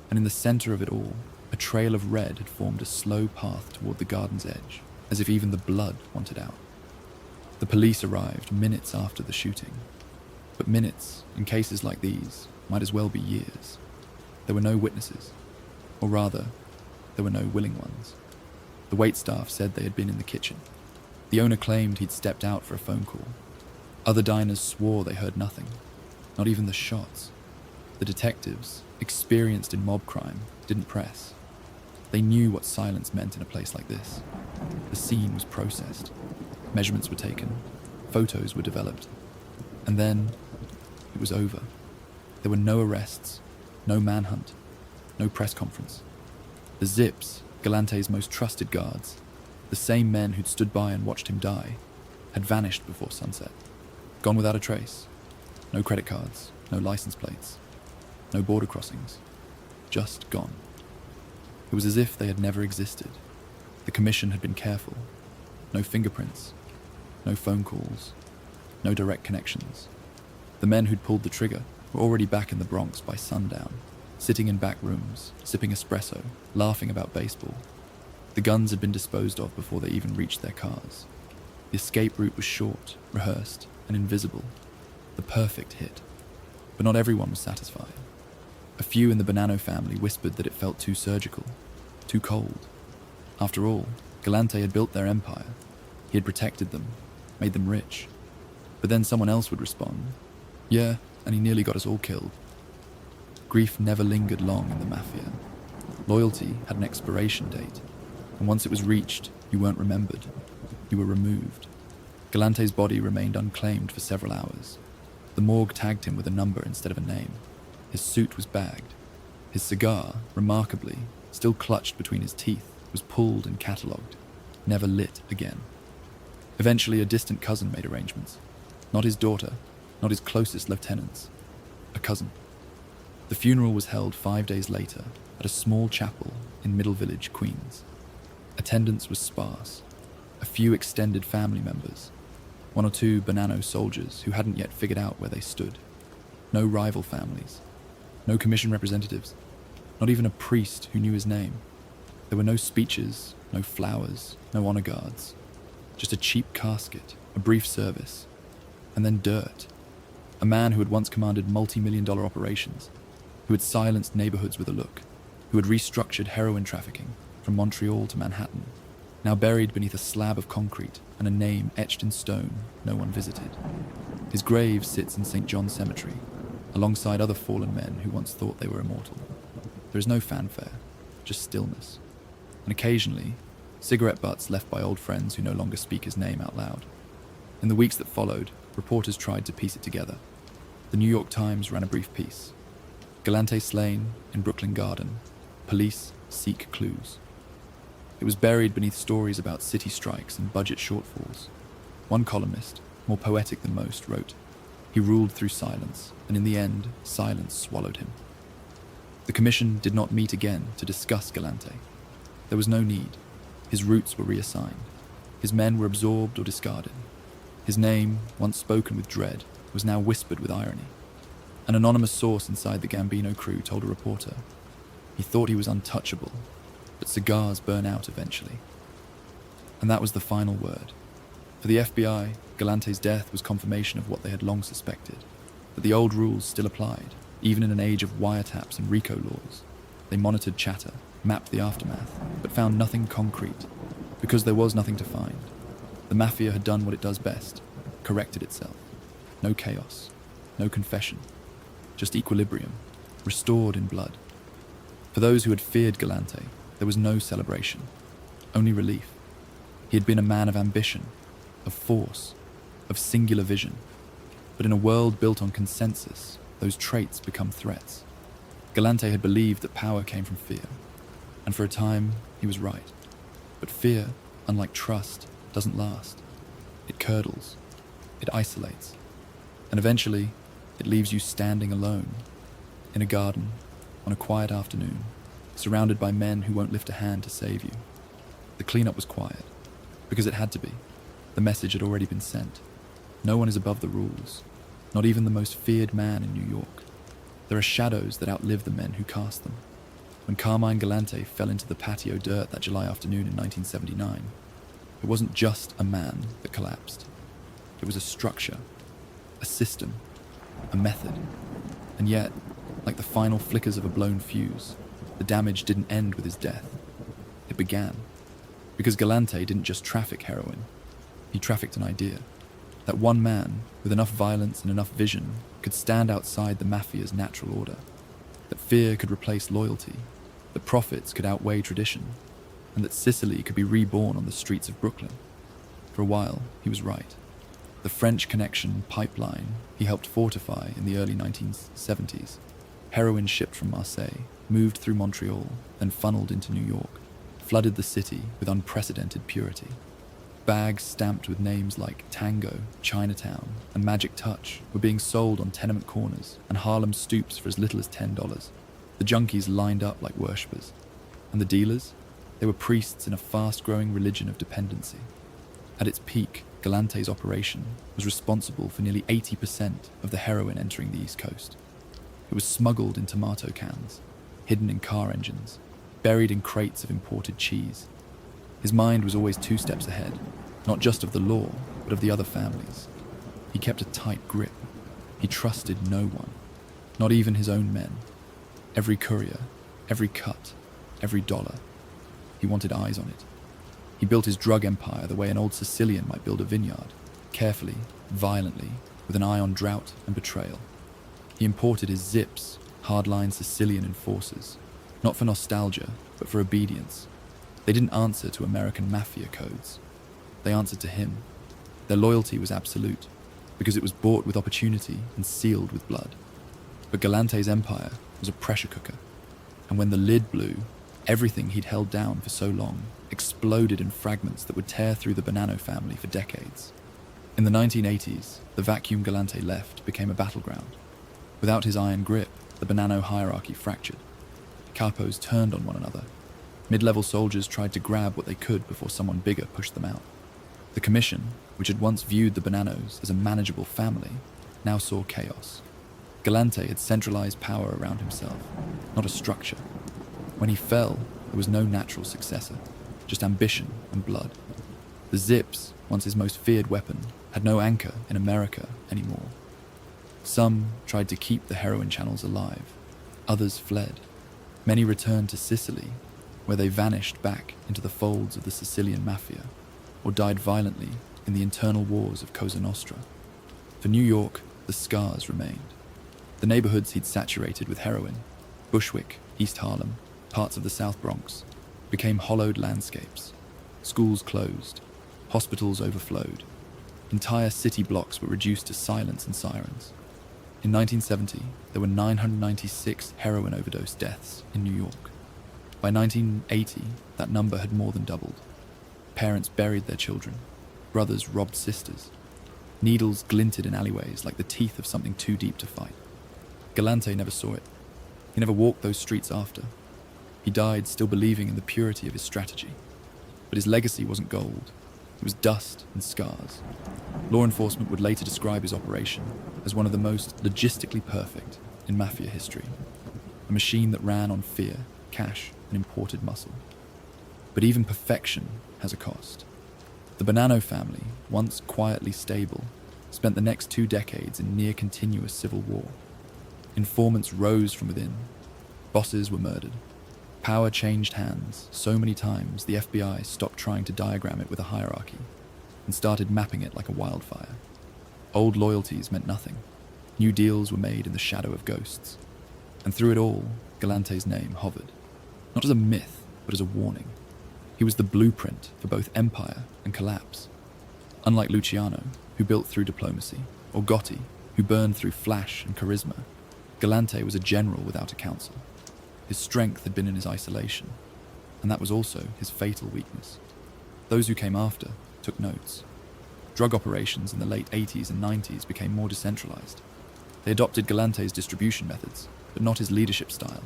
And in the center of it all, a trail of red had formed a slow path toward the garden's edge, as if even the blood wanted out. The police arrived minutes after the shooting. But minutes, in cases like these, might as well be years. There were no witnesses. Or rather, there were no willing ones. The waitstaff said they had been in the kitchen. The owner claimed he'd stepped out for a phone call. Other diners swore they heard nothing, not even the shots. The detectives, experienced in mob crime, didn't press. They knew what silence meant in a place like this. The scene was processed. Measurements were taken. Photos were developed. And then, it was over. There were no arrests, no manhunt, no press conference. The Zips, Galante's most trusted guards, the same men who'd stood by and watched him die, had vanished before sunset. Gone without a trace. No credit cards, no license plates, no border crossings. Just gone. It was as if they had never existed. The commission had been careful. No fingerprints, no phone calls, no direct connections. The men who'd pulled the trigger were already back in the Bronx by sundown, sitting in back rooms, sipping espresso, laughing about baseball. The guns had been disposed of before they even reached their cars. The escape route was short, rehearsed, and invisible. The perfect hit. But not everyone was satisfied. A few in the Bonanno family whispered that it felt too surgical, too cold. After all, Galante had built their empire. He had protected them, made them rich. But then someone else would respond, "Yeah, and he nearly got us all killed." Grief never lingered long in the mafia. Loyalty had an expiration date, and once it was reached, you weren't remembered. You were removed. Galante's body remained unclaimed for several hours. The morgue tagged him with a number instead of a name. His suit was bagged. His cigar, remarkably, still clutched between his teeth, was pulled and catalogued, never lit again. Eventually, a distant cousin made arrangements. Not his daughter, not his closest lieutenants. A cousin. The funeral was held 5 days later at a small chapel in Middle Village, Queens. Attendance was sparse. A few extended family members. One or two Bonanno soldiers who hadn't yet figured out where they stood. No rival families. No commission representatives. Not even a priest who knew his name. There were no speeches, no flowers, no honor guards. Just a cheap casket, a brief service, and then dirt. A man who had once commanded multi-million-dollar operations, who had silenced neighborhoods with a look, who had restructured heroin trafficking from Montreal to Manhattan, now buried beneath a slab of concrete and a name etched in stone no one visited. His grave sits in St. John's Cemetery, alongside other fallen men who once thought they were immortal. There is no fanfare, just stillness. and occasionally, cigarette butts left by old friends who no longer speak his name out loud. In the weeks that followed, reporters tried to piece it together. The New York Times ran a brief piece. Galante slain in Brooklyn Garden. Police seek clues. It was buried beneath stories about city strikes and budget shortfalls. One columnist, more poetic than most, wrote, "He ruled through silence, and in the end, silence swallowed him." The commission did not meet again to discuss Galante. There was no need. His routes were reassigned. His men were absorbed or discarded. His name, once spoken with dread, was now whispered with irony. An anonymous source inside the Gambino crew told a reporter, "He thought he was untouchable, but cigars burn out eventually." And that was the final word. For the FBI, Galante's death was confirmation of what they had long suspected, that the old rules still applied, even in an age of wiretaps and RICO laws. They monitored chatter, mapped the aftermath, but found nothing concrete, because there was nothing to find. The mafia had done what it does best, corrected itself. No chaos, no confession, just equilibrium, restored in blood. For those who had feared Galante, there was no celebration, only relief. He had been a man of ambition, of force, of singular vision. But in a world built on consensus, those traits become threats. Galante had believed that power came from fear, and for a time, he was right. But fear, unlike trust, doesn't last. It curdles, it isolates, and eventually, it leaves you standing alone, in a garden, on a quiet afternoon, surrounded by men who won't lift a hand to save you. The cleanup was quiet, because it had to be. The message had already been sent. No one is above the rules, not even the most feared man in New York. There are shadows that outlive the men who cast them. When Carmine Galante fell into the patio dirt that July afternoon in 1979, it wasn't just a man that collapsed. It was a structure, a system, a method. And yet, like the final flickers of a blown fuse, the damage didn't end with his death. It began. Because Galante didn't just traffic heroin. He trafficked an idea. That one man, with enough violence and enough vision, could stand outside the mafia's natural order. That fear could replace loyalty. That profits could outweigh tradition. And that Sicily could be reborn on the streets of Brooklyn. For a while, he was right. The French Connection pipeline he helped fortify in the early 1970s. Heroin shipped from Marseille, moved through Montreal, then funneled into New York, flooded the city with unprecedented purity. Bags stamped with names like Tango, Chinatown, and Magic Touch were being sold on tenement corners and Harlem stoops for as little as $10. The junkies lined up like worshippers. And the dealers? They were priests in a fast-growing religion of dependency. At its peak, Galante's operation was responsible for nearly 80% of the heroin entering the East Coast. It was smuggled in tomato cans, hidden in car engines, buried in crates of imported cheese. His mind was always 2 steps ahead, not just of the law, but of the other families. He kept a tight grip. He trusted no one, not even his own men. Every courier, every cut, every dollar. He wanted eyes on it. He built his drug empire the way an old Sicilian might build a vineyard, carefully, violently, with an eye on drought and betrayal. He imported his zips, hardline Sicilian enforcers, not for nostalgia, but for obedience. They didn't answer to American mafia codes. They answered to him. Their loyalty was absolute, because it was bought with opportunity and sealed with blood. But Galante's empire was a pressure cooker, and when the lid blew, everything he'd held down for so long exploded in fragments that would tear through the Bonanno family for decades. In the 1980s, the vacuum Galante left became a battleground. Without his iron grip, the Bonanno hierarchy fractured. Capos turned on one another. Mid-level soldiers tried to grab what they could before someone bigger pushed them out. The commission, which had once viewed the Bonannos as a manageable family, now saw chaos. Galante had centralized power around himself, not a structure. When he fell, there was no natural successor, just ambition and blood. The zips, once his most feared weapon, had no anchor in America anymore. Some tried to keep the heroin channels alive. Others fled. Many returned to Sicily, where they vanished back into the folds of the Sicilian mafia, or died violently in the internal wars of Cosa Nostra. For New York, the scars remained. The neighborhoods he'd saturated with heroin, Bushwick, East Harlem, parts of the South Bronx, became hollowed landscapes. Schools closed, hospitals overflowed. Entire city blocks were reduced to silence and sirens. In 1970, there were 996 heroin overdose deaths in New York. By 1980, that number had more than doubled. Parents buried their children. Brothers robbed sisters. Needles glinted in alleyways like the teeth of something too deep to fight. Galante never saw it. He never walked those streets after. He died still believing in the purity of his strategy. But his legacy wasn't gold. It was dust and scars. Law enforcement would later describe his operation as one of the most logistically perfect in mafia history. A machine that ran on fear, cash, and imported muscle. But even perfection has a cost. The Bonanno family, once quietly stable, spent the next 2 decades in near-continuous civil war. Informants rose from within. Bosses were murdered. Power changed hands so many times the FBI stopped trying to diagram it with a hierarchy and started mapping it like a wildfire. Old loyalties meant nothing. New deals were made in the shadow of ghosts. And through it all, Galante's name hovered. Not as a myth, but as a warning. He was the blueprint for both empire and collapse. Unlike Luciano, who built through diplomacy, or Gotti, who burned through flash and charisma, Galante was a general without a council. His strength had been in his isolation, and that was also his fatal weakness. Those who came after took notes. Drug operations in the late 80s and 90s became more decentralized. They adopted Galante's distribution methods, but not his leadership style.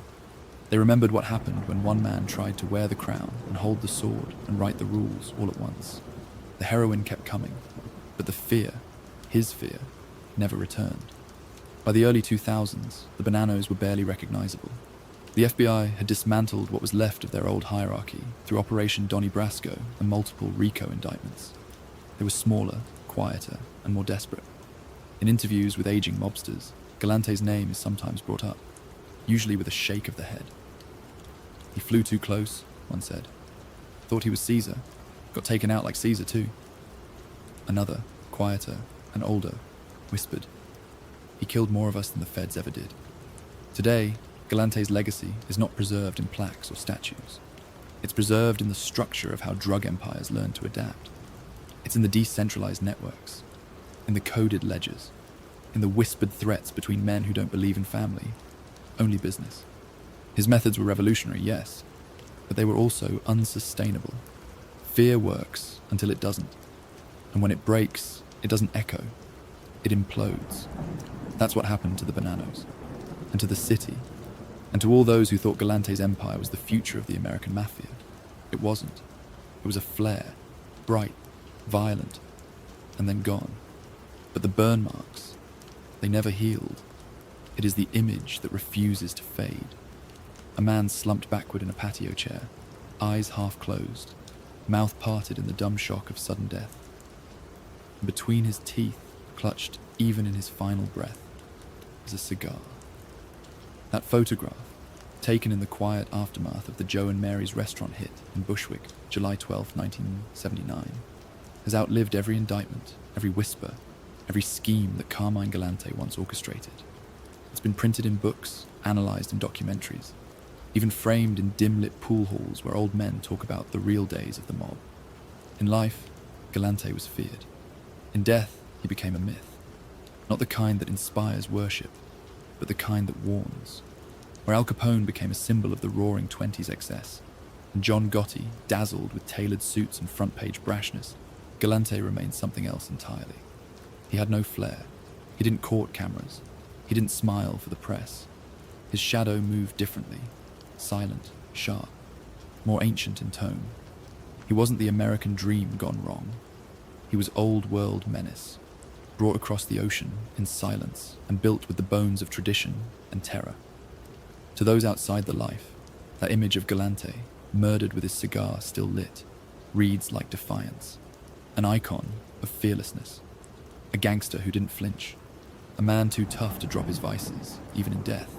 They remembered what happened when one man tried to wear the crown and hold the sword and write the rules all at once. The heroin kept coming, but the fear, his fear, never returned. By the early 2000s, the Bonannos were barely recognizable. The FBI had dismantled what was left of their old hierarchy through Operation Donnie Brasco and multiple RICO indictments. They were smaller, quieter, and more desperate. In interviews with aging mobsters, Galante's name is sometimes brought up, usually with a shake of the head. He flew too close, one said. Thought he was Caesar. Got taken out like Caesar too. Another, quieter and older, whispered, he killed more of us than the feds ever did. Today, Galante's legacy is not preserved in plaques or statues. It's preserved in the structure of how drug empires learned to adapt. It's in the decentralized networks, in the coded ledgers, in the whispered threats between men who don't believe in family, only business. His methods were revolutionary, yes, but they were also unsustainable. Fear works until it doesn't, and when it breaks, it doesn't echo, it implodes. That's what happened to the Bonannos, and to the city, and to all those who thought Galante's empire was the future of the American mafia. It wasn't. It was a flare, bright, violent, and then gone. But the burn marks, they never healed. It is the image that refuses to fade. A man slumped backward in a patio chair, eyes half closed, mouth parted in the dumb shock of sudden death. And between his teeth, clutched even in his final breath, is a cigar. That photograph, taken in the quiet aftermath of the Joe and Mary's restaurant hit in Bushwick, July 12, 1979, has outlived every indictment, every whisper, every scheme that Carmine Galante once orchestrated. It's been printed in books, analyzed in documentaries, even framed in dim-lit pool halls where old men talk about the real days of the mob. In life, Galante was feared. In death, he became a myth. Not the kind that inspires worship, but the kind that warns. Where Al Capone became a symbol of the roaring 20s excess, and John Gotti dazzled with tailored suits and front-page brashness, Galante remained something else entirely. He had no flair. He didn't court cameras. He didn't smile for the press. His shadow moved differently, silent, sharp, more ancient in tone. He wasn't the American dream gone wrong. He was old-world menace, brought across the ocean in silence and built with the bones of tradition and terror. To those outside the life, that image of Galante, murdered with his cigar still lit, reads like defiance, an icon of fearlessness, a gangster who didn't flinch, a man too tough to drop his vices, even in death.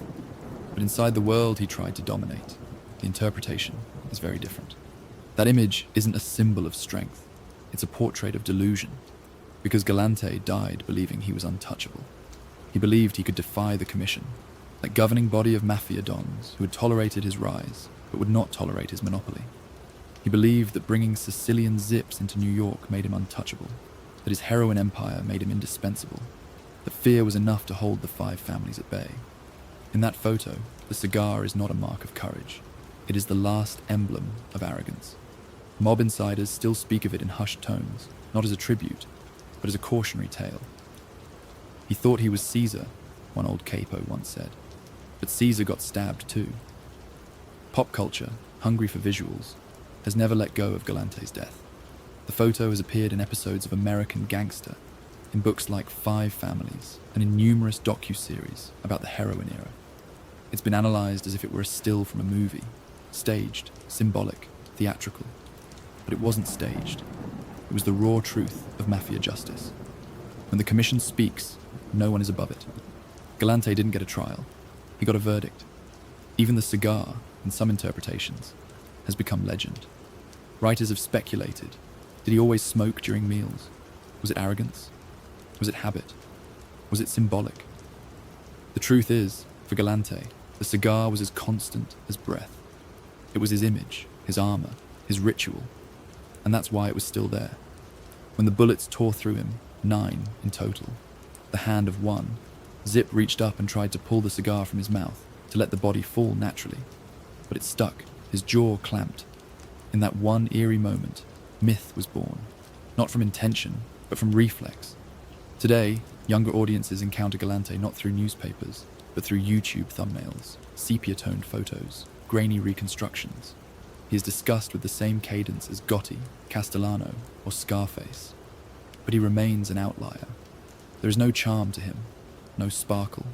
But inside the world he tried to dominate. The interpretation is very different. That image isn't a symbol of strength, it's a portrait of delusion, because Galante died believing he was untouchable. He believed he could defy the commission, that governing body of mafia dons who had tolerated his rise, but would not tolerate his monopoly. He believed that bringing Sicilian zips into New York made him untouchable, that his heroin empire made him indispensable, that fear was enough to hold the 5 families at bay. In that photo, the cigar is not a mark of courage. It is the last emblem of arrogance. Mob insiders still speak of it in hushed tones, not as a tribute, but as a cautionary tale. He thought he was Caesar, one old capo once said, but Caesar got stabbed too. Pop culture, hungry for visuals, has never let go of Galante's death. The photo has appeared in episodes of American Gangster, in books like 5 Families, and in numerous docu-series about the heroin era. It's been analysed as if it were a still from a movie, staged, symbolic, theatrical. But it wasn't staged. It was the raw truth of mafia justice. When the commission speaks, no one is above it. Galante didn't get a trial. He got a verdict. Even the cigar, in some interpretations, has become legend. Writers have speculated. Did he always smoke during meals? Was it arrogance? Was it habit? Was it symbolic? The truth is, for Galante, the cigar was as constant as breath. It was his image, his armor, his ritual, and that's why it was still there. When the bullets tore through him, 9 in total, the hand of one, Zip reached up and tried to pull the cigar from his mouth to let the body fall naturally, but it stuck, his jaw clamped. In that one eerie moment, myth was born, not from intention, but from reflex. Today, younger audiences encounter Galante not through newspapers, but through YouTube thumbnails, sepia-toned photos, grainy reconstructions. He is discussed with the same cadence as Gotti, Castellano, or Scarface. But he remains an outlier. There is no charm to him, no sparkle,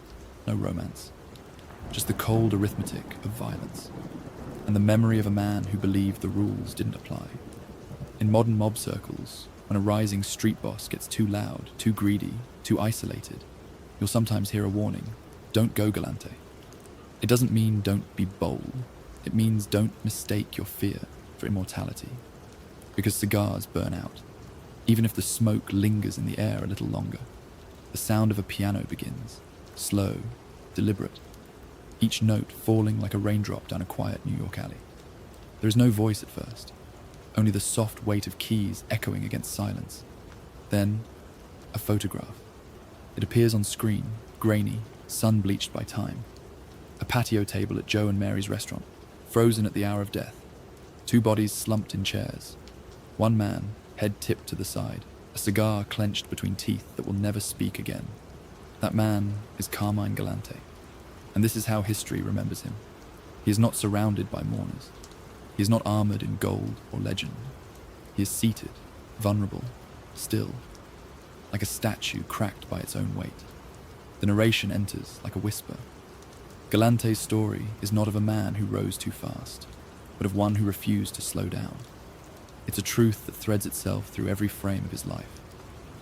no romance. Just the cold arithmetic of violence, and the memory of a man who believed the rules didn't apply. In modern mob circles, when a rising street boss gets too loud, too greedy, too isolated, you'll sometimes hear a warning: don't go Galante. It doesn't mean don't be bold. It means don't mistake your fear for immortality. Because cigars burn out, even if the smoke lingers in the air a little longer. The sound of a piano begins, slow, deliberate, each note falling like a raindrop down a quiet New York alley. There is no voice at first, only the soft weight of keys echoing against silence. Then, a photograph. It appears on screen, grainy, sun-bleached by time. A patio table at Joe and Mary's restaurant, frozen at the hour of death. 2 bodies slumped in chairs. One man, head tipped to the side, a cigar clenched between teeth that will never speak again. That man is Carmine Galante, and this is how history remembers him. He is not surrounded by mourners. He is not armored in gold or legend. He is seated, vulnerable, still, like a statue cracked by its own weight. The narration enters like a whisper. Galante's story is not of a man who rose too fast, but of one who refused to slow down. It's a truth that threads itself through every frame of his life.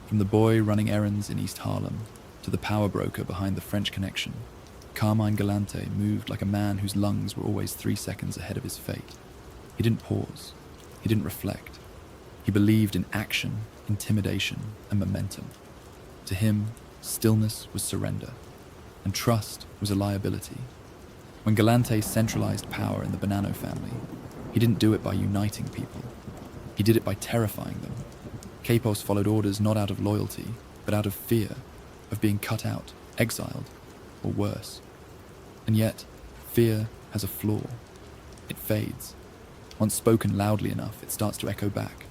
From the boy running errands in East Harlem to the power broker behind the French Connection, Carmine Galante moved like a man whose lungs were always 3 seconds ahead of his fate. He didn't pause. He didn't reflect. He believed in action, intimidation, and momentum. To him, stillness was surrender, and trust was a liability. When Galante centralized power in the Bonanno family, he didn't do it by uniting people. He did it by terrifying them. Capos followed orders not out of loyalty, but out of fear, of being cut out, exiled, or worse. And yet, fear has a flaw. It fades. Once spoken loudly enough, it starts to echo back,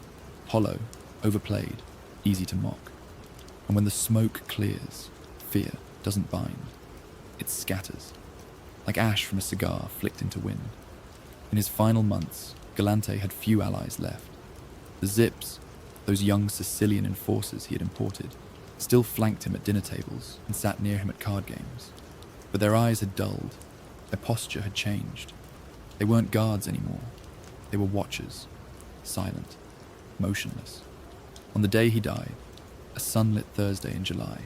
hollow, overplayed, easy to mock. And when the smoke clears, fear doesn't bind. It scatters, like ash from a cigar flicked into wind. In his final months, Galante had few allies left. The Zips, those young Sicilian enforcers he had imported, still flanked him at dinner tables and sat near him at card games. But their eyes had dulled, their posture had changed. They weren't guards anymore. They were watchers, silent, motionless. On the day he died, a sunlit Thursday in July,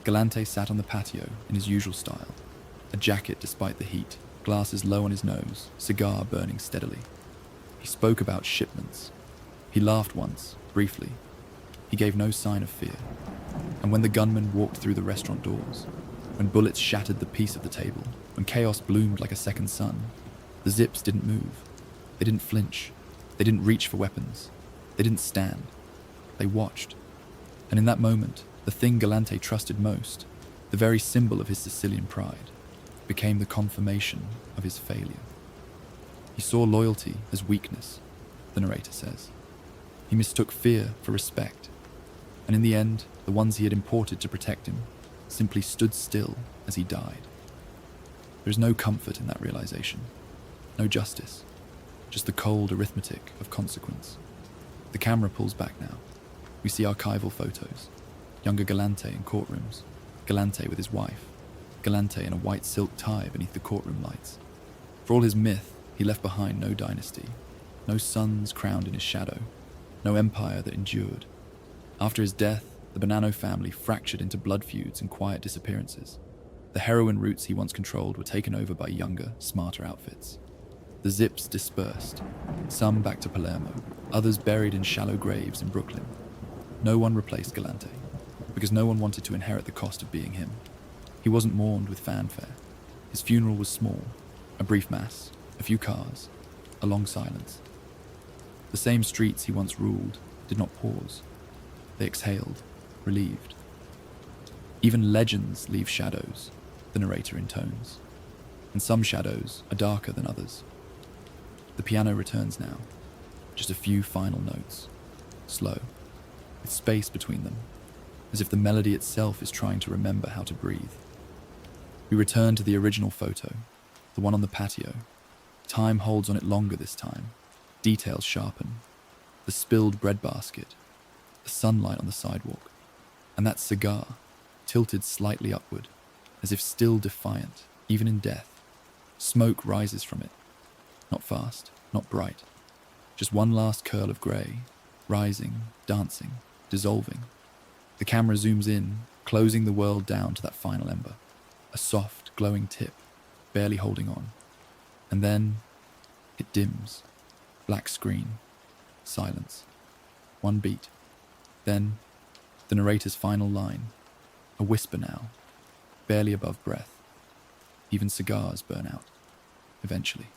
Galante sat on the patio in his usual style, a jacket despite the heat, glasses low on his nose, cigar burning steadily. He spoke about shipments. He laughed once, briefly. He gave no sign of fear. And when the gunman walked through the restaurant doors, when bullets shattered the peace of the table, when chaos bloomed like a second sun, the Zips didn't move. They didn't flinch. They didn't reach for weapons. They didn't stand. They watched. And in that moment, the thing Galante trusted most, the very symbol of his Sicilian pride, became the confirmation of his failure. He saw loyalty as weakness, the narrator says. He mistook fear for respect. And in the end, the ones he had imported to protect him simply stood still as he died. There is no comfort in that realization. No justice. Just the cold arithmetic of consequence. The camera pulls back now. We see archival photos. Younger Galante in courtrooms. Galante with his wife. Galante in a white silk tie beneath the courtroom lights. For all his myth, he left behind no dynasty. No sons crowned in his shadow. No empire that endured. After his death, the Bonanno family fractured into blood feuds and quiet disappearances. The heroin routes he once controlled were taken over by younger, smarter outfits. The Zips dispersed, some back to Palermo, others buried in shallow graves in Brooklyn. No one replaced Galante, because no one wanted to inherit the cost of being him. He wasn't mourned with fanfare. His funeral was small, a brief mass, a few cars, a long silence. The same streets he once ruled did not pause. They exhaled, relieved. Even legends leave shadows, the narrator intones, and some shadows are darker than others. The piano returns now, just a few final notes, slow, with space between them, as if the melody itself is trying to remember how to breathe. We return to the original photo, the one on the patio. Time holds on it longer this time, details sharpen, the spilled bread basket, the sunlight on the sidewalk, and that cigar, tilted slightly upward, as if still defiant, even in death. Smoke rises from it, not fast, not bright, just one last curl of grey, rising, dancing, dissolving. The camera zooms in, closing the world down to that final ember, a soft, glowing tip, barely holding on. And then it dims, black screen, silence, one beat. Then the narrator's final line, a whisper now, barely above breath. Even cigars burn out, eventually.